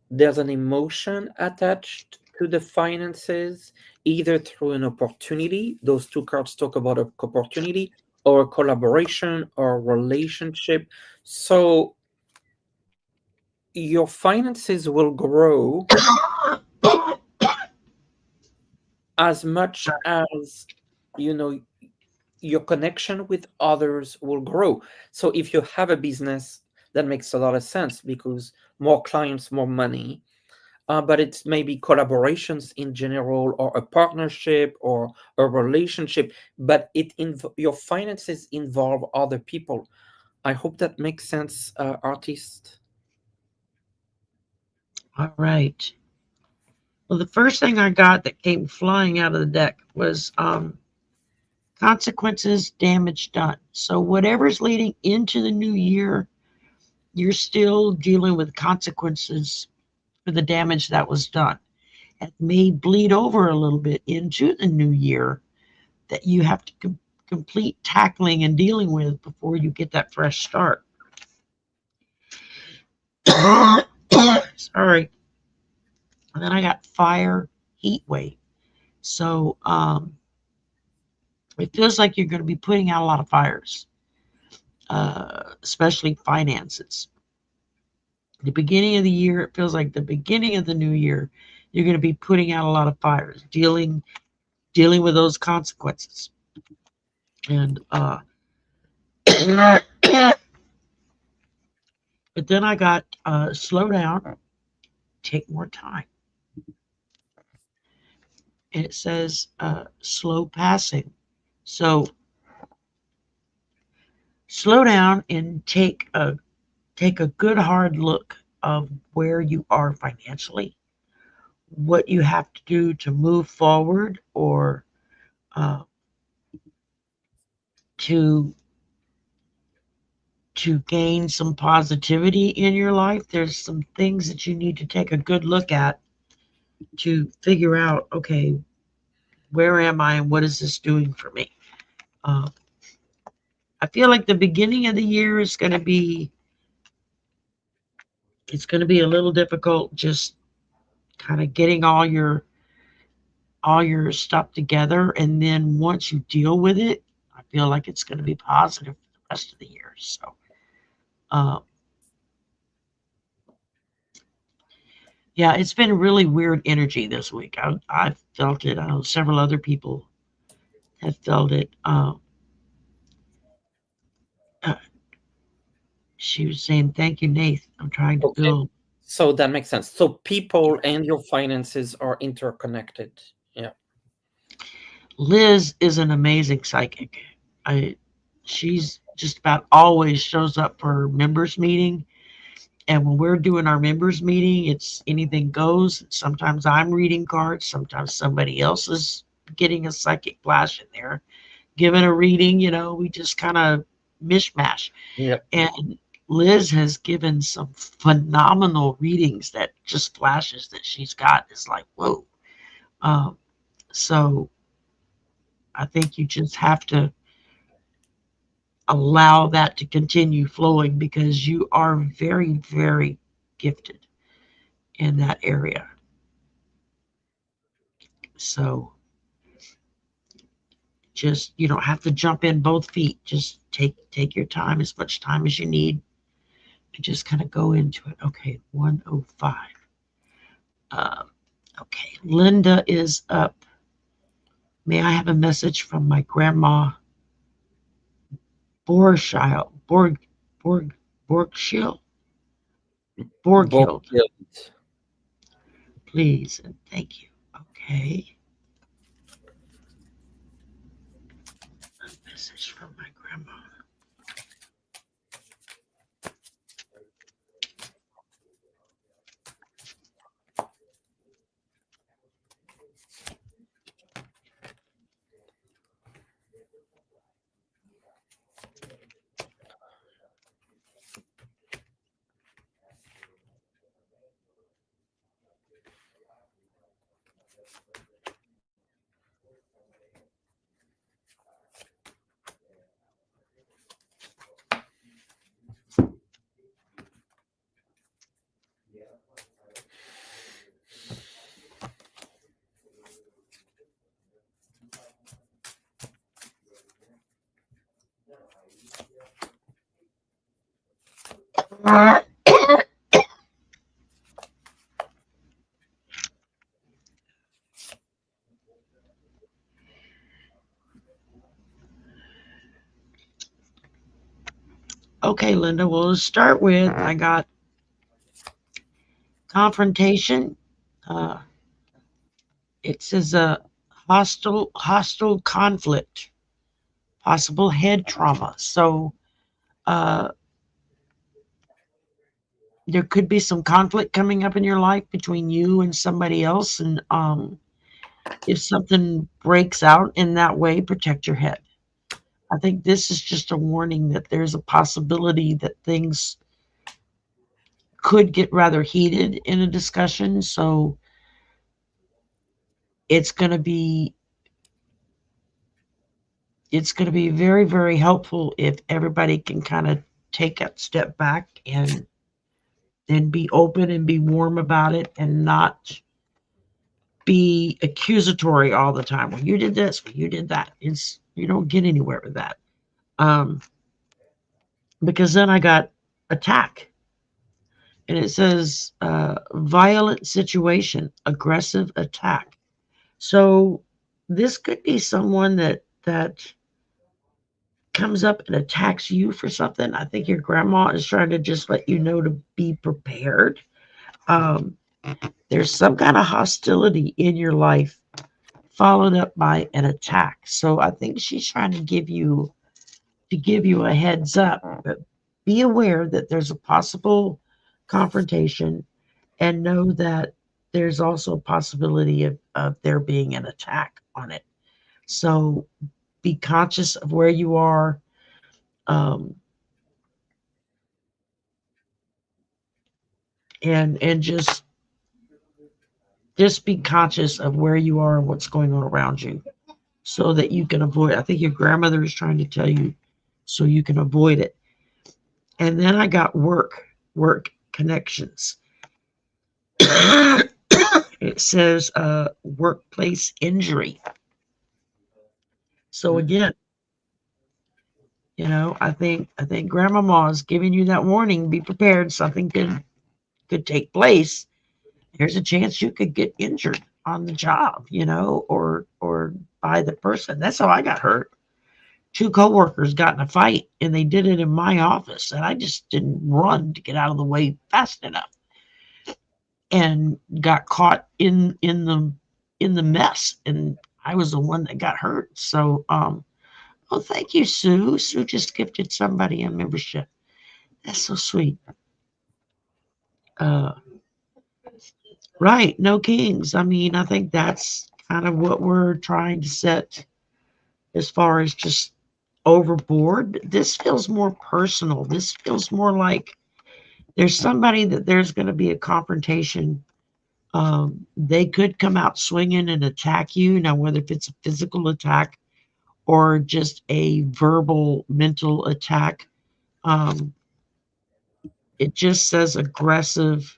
there's an emotion attached to the finances, either through an opportunity. Those two cards talk about an opportunity or a collaboration or a relationship. So your finances will grow as much as, your connection with others will grow. So if you have a business, that makes a lot of sense because more clients, more money. But it's maybe collaborations in general, or a partnership, or a relationship. But your finances involve other people. I hope that makes sense, artist.
All right. Well, the first thing I got that came flying out of the deck was consequences, damage done. So whatever's leading into the new year, you're still dealing with consequences for the damage that was done. It may bleed over a little bit into the new year that you have to complete tackling and dealing with before you get that fresh start. Sorry. And then I got fire, heat wave. So it feels like you're going to be putting out a lot of fires, especially finances. The beginning of the year, it feels like the beginning of the new year, you're going to be putting out a lot of fires, dealing with those consequences. And but then I got slow down, take more time. And it says slow passing. So slow down and take a good hard look of where you are financially, what you have to do to move forward, or to gain some positivity in your life. There's some things that you need to take a good look at to figure out, okay, where am I and what is this doing for me? I feel like the beginning of the year is going to be, it's going to be a little difficult, just kind of getting all your stuff together, and then once you deal with it, I feel like it's going to be positive for the rest of the year. So yeah, it's been really weird energy this week. I've felt it. I know several other people have felt it. She was saying, "Thank you, Nathe. I'm trying to
Okay.
build."
So that makes sense. So people and your finances are interconnected. Yeah.
Liz is an amazing psychic. She's just about always shows up for members meeting. And when we're doing our members meeting, it's anything goes. Sometimes I'm reading cards. Sometimes somebody else is getting a psychic flash in there, giving a reading. We just kind of mishmash.
Yep.
And Liz has given some phenomenal readings that just flashes that she's got. It's like, whoa. So I think you just have to allow that to continue flowing because you are very, very gifted in that area. So just, you don't have to jump in both feet. Just take your time, as much time as you need, and just kind of go into it. Okay, 105. Okay, Linda is up. May I have a message from my grandma Borghild? Borghild? please, and thank you. Okay. A message from my grandma. Okay, Linda, we'll start with, I got confrontation. It says a hostile conflict, possible head trauma. So there could be some conflict coming up in your life between you and somebody else. And if something breaks out in that way, protect your head. I think this is just a warning that there's a possibility that things could get rather heated in a discussion. So it's going to be very, very helpful if everybody can kind of take a step back and then be open and be warm about it and not be accusatory all the time. Well, you did this, well, you did that. You don't get anywhere with that. Because then I got attack. And it says violent situation, aggressive attack. So this could be someone that comes up and attacks you for something. I think your grandma is trying to just let you know to be prepared. There's some kind of hostility in your life followed up by an attack. So I think she's trying to give you a heads up, but be aware that there's a possible confrontation and know that there's also a possibility of there being an attack on it. So be conscious of where you are. And just be conscious of where you are and what's going on around you so that you can avoid. I think your grandmother is trying to tell you so you can avoid it. And then I got work connections. It says workplace injury. So again, I think grandmama's giving you that warning. Be prepared. Something could take place. There's a chance you could get injured on the job, or by the person. That's how I got hurt. 2 coworkers got in a fight, and they did it in my office, and I just didn't run to get out of the way fast enough, and got caught in the mess, and I was the one that got hurt. So, oh, thank you, Sue. Sue just gifted somebody a membership. That's so sweet. Right, no kings. I mean, I think that's kind of what we're trying to set as far as just overboard. This feels more personal. This feels more like there's somebody that there's going to be a confrontation. They could come out swinging and attack you. Now, whether if it's a physical attack or just a verbal, mental attack, it just says aggressive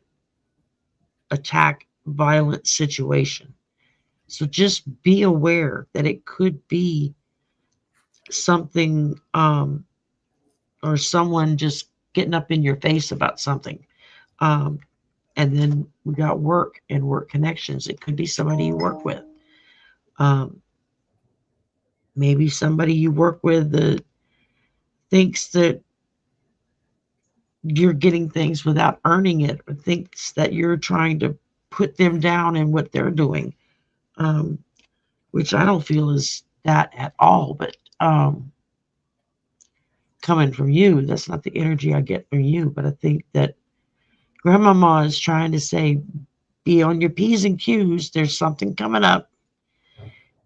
attack, violent situation. So just be aware that it could be something or someone just getting up in your face about something. And then we got work and work connections. It could be somebody you work with. Maybe somebody you work with that thinks that you're getting things without earning it, or thinks that you're trying to put them down in what they're doing, which I don't feel is that at all. But coming from you, that's not the energy I get from you. But I think that Grandmama is trying to say, be on your P's and Q's. There's something coming up,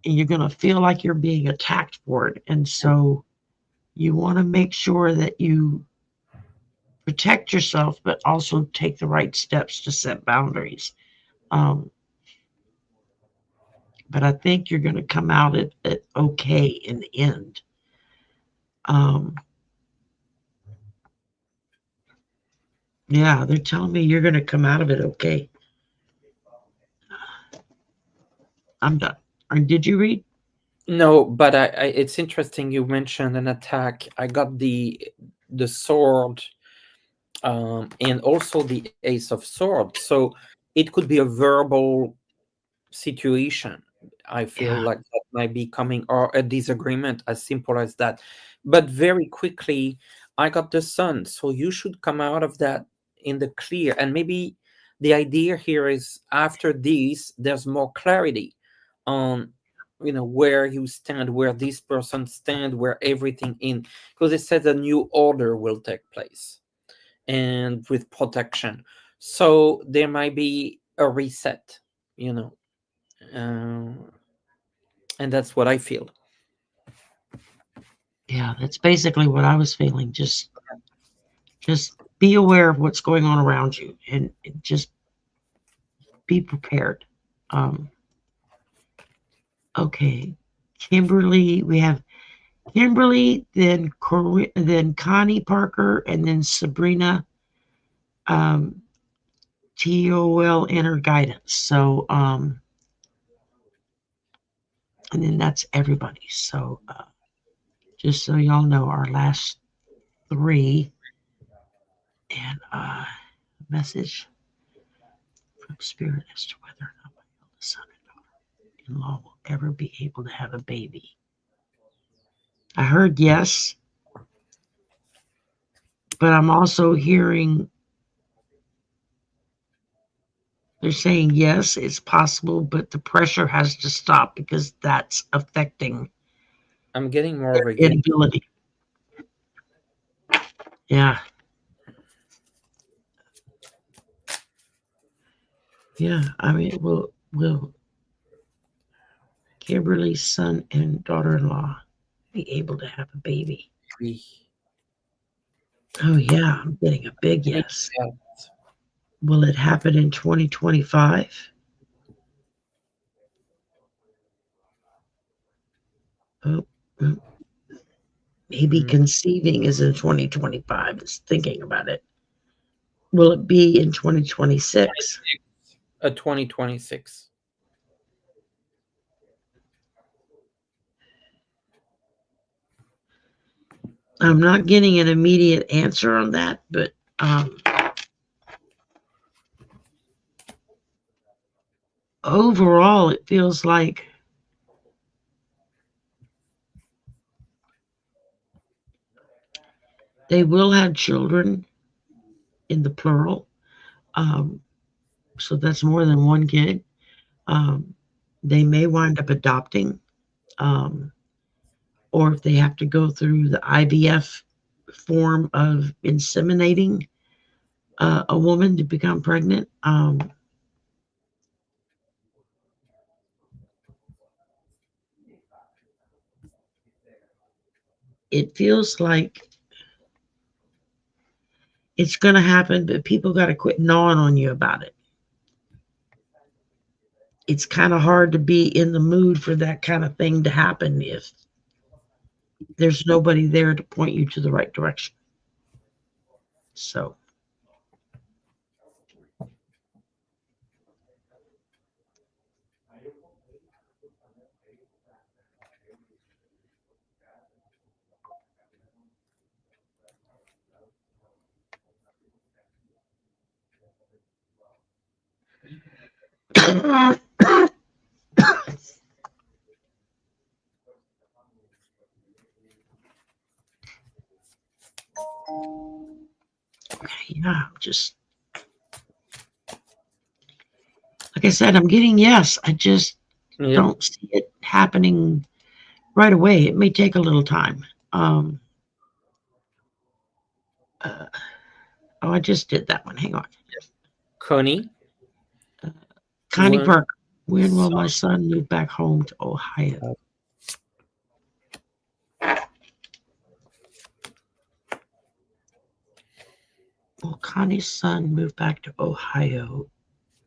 and you're going to feel like you're being attacked for it. And so you want to make sure that you protect yourself, but also take the right steps to set boundaries. Um, but I think you're going to come out at okay in the end. Yeah, they're telling me you're going to come out of it okay. I'm done. Or did you read?
No, but I it's interesting you mentioned an attack. I got the sword, and also the Ace of Swords. So it could be a verbal situation. I feel like that might be coming, or a disagreement, as simple as that. But very quickly, I got the Sun. So you should come out of that in the clear. And maybe the idea here is after this, there's more clarity on where you stand, where this person stand, where everything in, because it says a new order will take place and with protection. So there might be a reset, and that's what I feel.
Yeah, that's basically what I was feeling. Just be aware of what's going on around you, and just be prepared. Okay, Kimberly, we have Kimberly, then Connie Parker, and then Sabrina, TOL Inner Guidance. So, and then that's everybody. So, just so y'all know, our last three, and message from Spirit as to whether or not my eldest son and daughter-in-law will ever be able to have a baby. I heard yes, but I'm also hearing they're saying yes, it's possible, but the pressure has to stop because that's affecting
I'm getting more
their
of a yes.
inability. Yeah. Yeah. I mean, will Kimberly's son and daughter-in-law be able to have a baby? Oh yeah, I'm getting a big yes. Will it happen in 2025? Oh, maybe conceiving is in 2025. Is thinking about it. Will it be in 2026?
2026.
I'm not getting an immediate answer on that, but overall, it feels like they will have children in the plural. So that's more than one kid. They may wind up adopting, or if they have to go through the IVF form of inseminating a woman to become pregnant. It feels like it's going to happen, but people got to quit gnawing on you about it. It's kind of hard to be in the mood for that kind of thing to happen if there's nobody there to point you to the right direction. So. Yeah, just like I said, I'm getting yes. I just
Yeah.
don't see it happening right away. It may take a little time. Uh, oh, I just did that one. Hang on.
Connie,
Connie
when
Park. When will my son move back home to Ohio? Will Connie's son move back to Ohio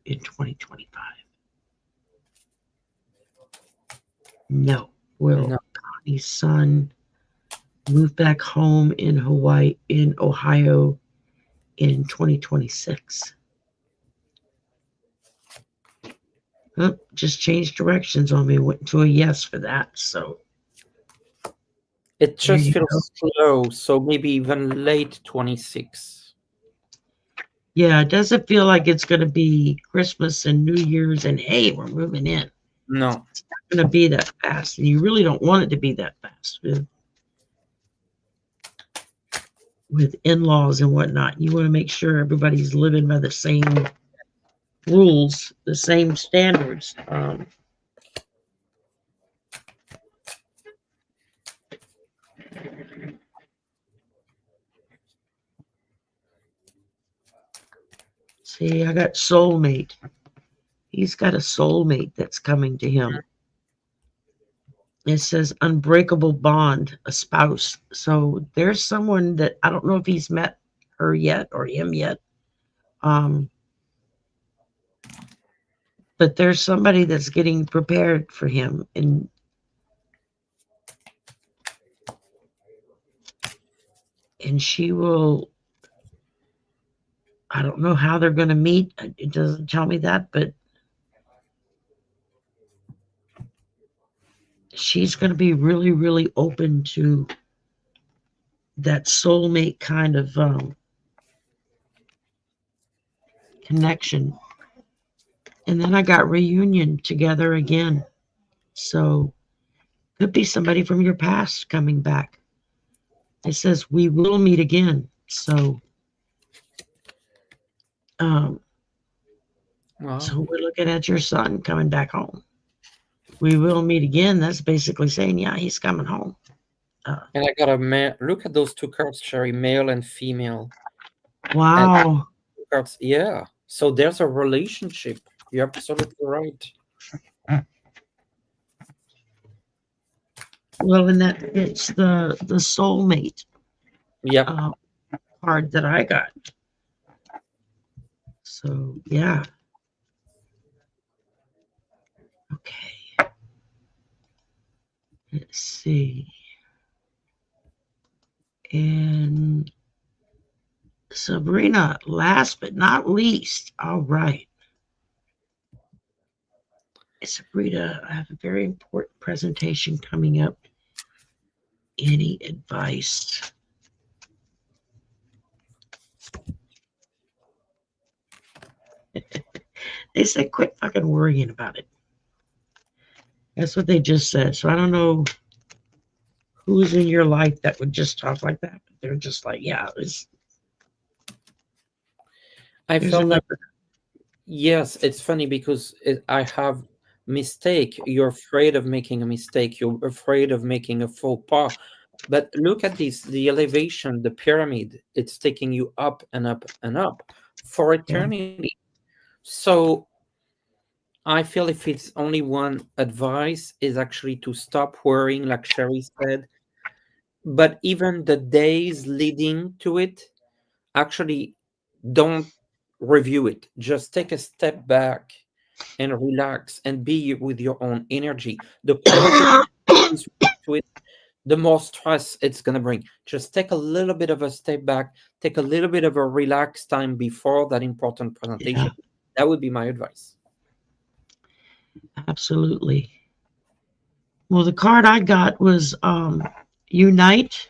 in 2025? No. Will
No.
Connie's son move back home in Ohio in 2026? Oh, just changed directions on me. Went to a yes for that. So
It
there
just
you go.
feels slow, so maybe even late 26.
Yeah, it doesn't feel like it's going to be Christmas and New Year's and hey, we're moving in.
No.
It's not going to be that fast. And you really don't want it to be that fast with in-laws and whatnot. You want to make sure everybody's living by the same rules, the same standards. See, I got soulmate. He's got a soulmate that's coming to him. It says unbreakable bond, a spouse. So there's someone that I don't know if he's met her yet or him yet. But there's somebody that's getting prepared for him, and she will. I don't know how they're going to meet. It doesn't tell me that, but she's going to be really, really open to that soulmate kind of connection. And then I got reunion together again. So could be somebody from your past coming back. It says we will meet again. So
Wow.
so we're looking at your son coming back home. We will meet again. That's basically saying, yeah, he's coming home.
And I got a look at those two cards, Sherry, male and female.
Wow.
And cards, yeah. So there's a relationship. You're absolutely right.
Well, and that fits the soulmate
Yeah.
card that I got. So yeah. Okay. Let's see. And Sabrina, last but not least. All right. Sabrina, I have a very important presentation coming up. Any advice? They said quit fucking worrying about it. That's what they just said. So I don't know who's in your life that would just talk like that. But they're just like, yeah,
I
there's
felt like,
another.
yes, it's funny because I have mistake. You're afraid of making a mistake. You're afraid of making a faux pas. But look at this, the elevation, the pyramid, it's taking you up and up and up for eternity. So I feel if it's only one advice is actually to stop worrying, like Sherry said. But even the days leading to it, actually don't review it. Just take a step back and relax and be with your own energy. The closer to it, the more stress it's going to bring. Just take a little bit of a step back, take a little bit of a relaxed time before that important presentation.
Yeah,
That would be my advice.
absolutely. Well, the card I got was unite,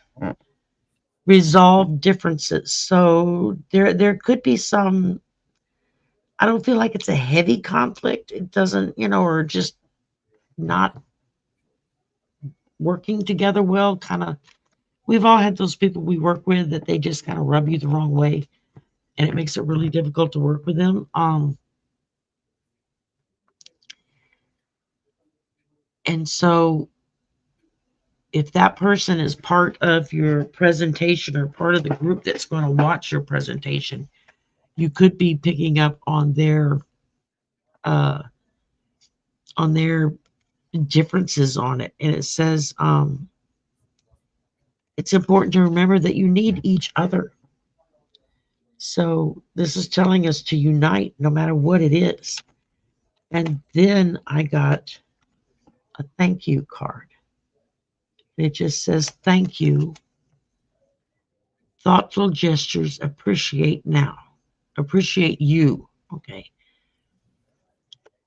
resolve differences. So there could be some. I don't feel like it's a heavy conflict. It doesn't, or just not working together well. Kind of, we've all had those people we work with that they just kind of rub you the wrong way, and it makes it really difficult to work with them. And so if that person is part of your presentation or part of the group that's going to watch your presentation, you could be picking up on their differences on it. And it says it's important to remember that you need each other. So this is telling us to unite no matter what it is. And then I got a thank you card. It just says, thank you. Thoughtful gestures appreciate now. Appreciate you. Okay.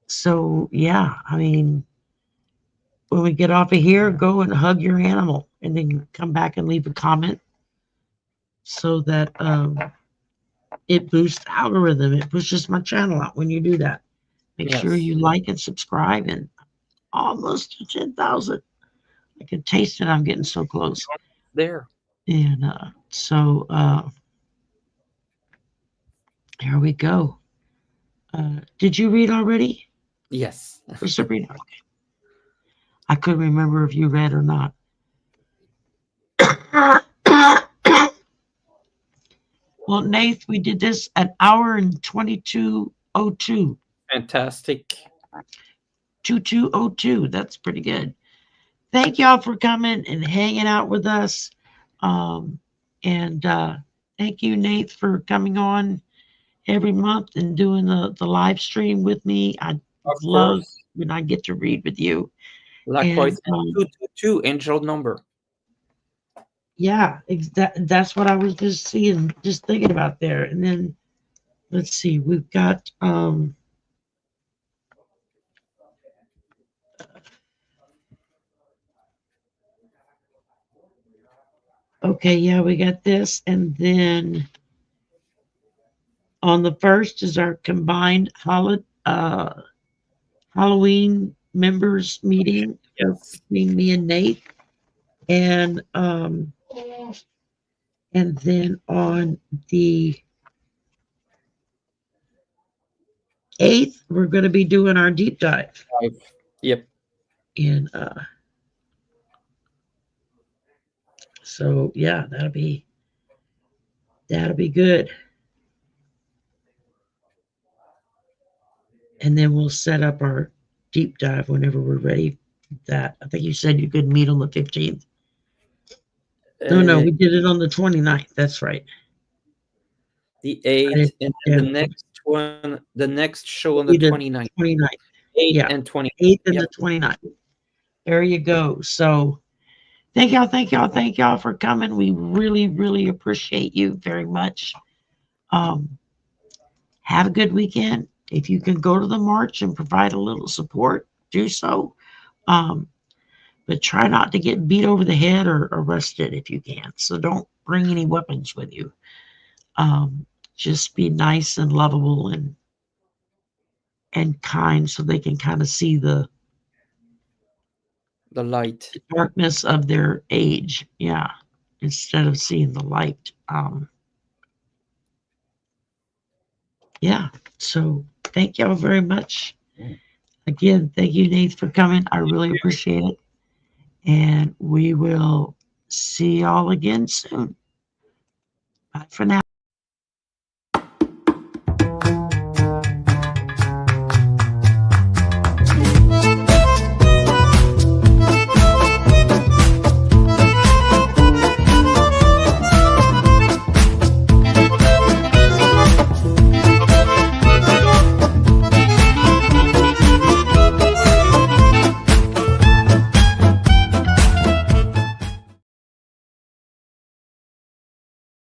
So, yeah, I mean, when we get off of here, go and hug your animal and then come back and leave a comment so that it boosts the algorithm. It pushes my channel out when you do that. Make sure you like and subscribe, and almost to 10,000. I can taste it. I'm getting so close.
There.
And so here we go. Did you read already?
Yes.
For Sabrina? Okay. I couldn't remember if you read or not. Well, Nathe, we did this an hour and 22:02.
Fantastic.
22:02. That's pretty good. Thank y'all for coming and hanging out with us. And thank you, Nathe, for coming on every month and doing the live stream with me. I love when I get to read with you.
Likewise, and 222 angel number.
Yeah, that's what I was just thinking about there. And then let's see, we've got okay, yeah, we got this, and then on the 1st is our combined Halloween members meeting between me and Nate, and then on the 8th we're going to be doing our deep dive.
Yep.
And so yeah, that'll be good. And then we'll set up our deep dive whenever we're ready. That I think you said you could meet on the 15th. No, we did it on the 29th. That's right.
The 8th, and the next one, the next show on the 29th.
29th.
8th
Yeah.
and 29th.
8th and the 29th. There you go. So thank y'all for coming. We really, really appreciate you very much. Have a good weekend. If you can go to the march and provide a little support, do so. But try not to get beat over the head or arrested if you can. So don't bring any weapons with you. Just be nice and lovable and kind, so they can kind of see the
light,
the darkness of their age. Yeah, instead of seeing the light. Yeah. So thank y'all very much. Again, thank you, Nathe, for coming. I really appreciate it. And we will see y'all again soon. Bye for now.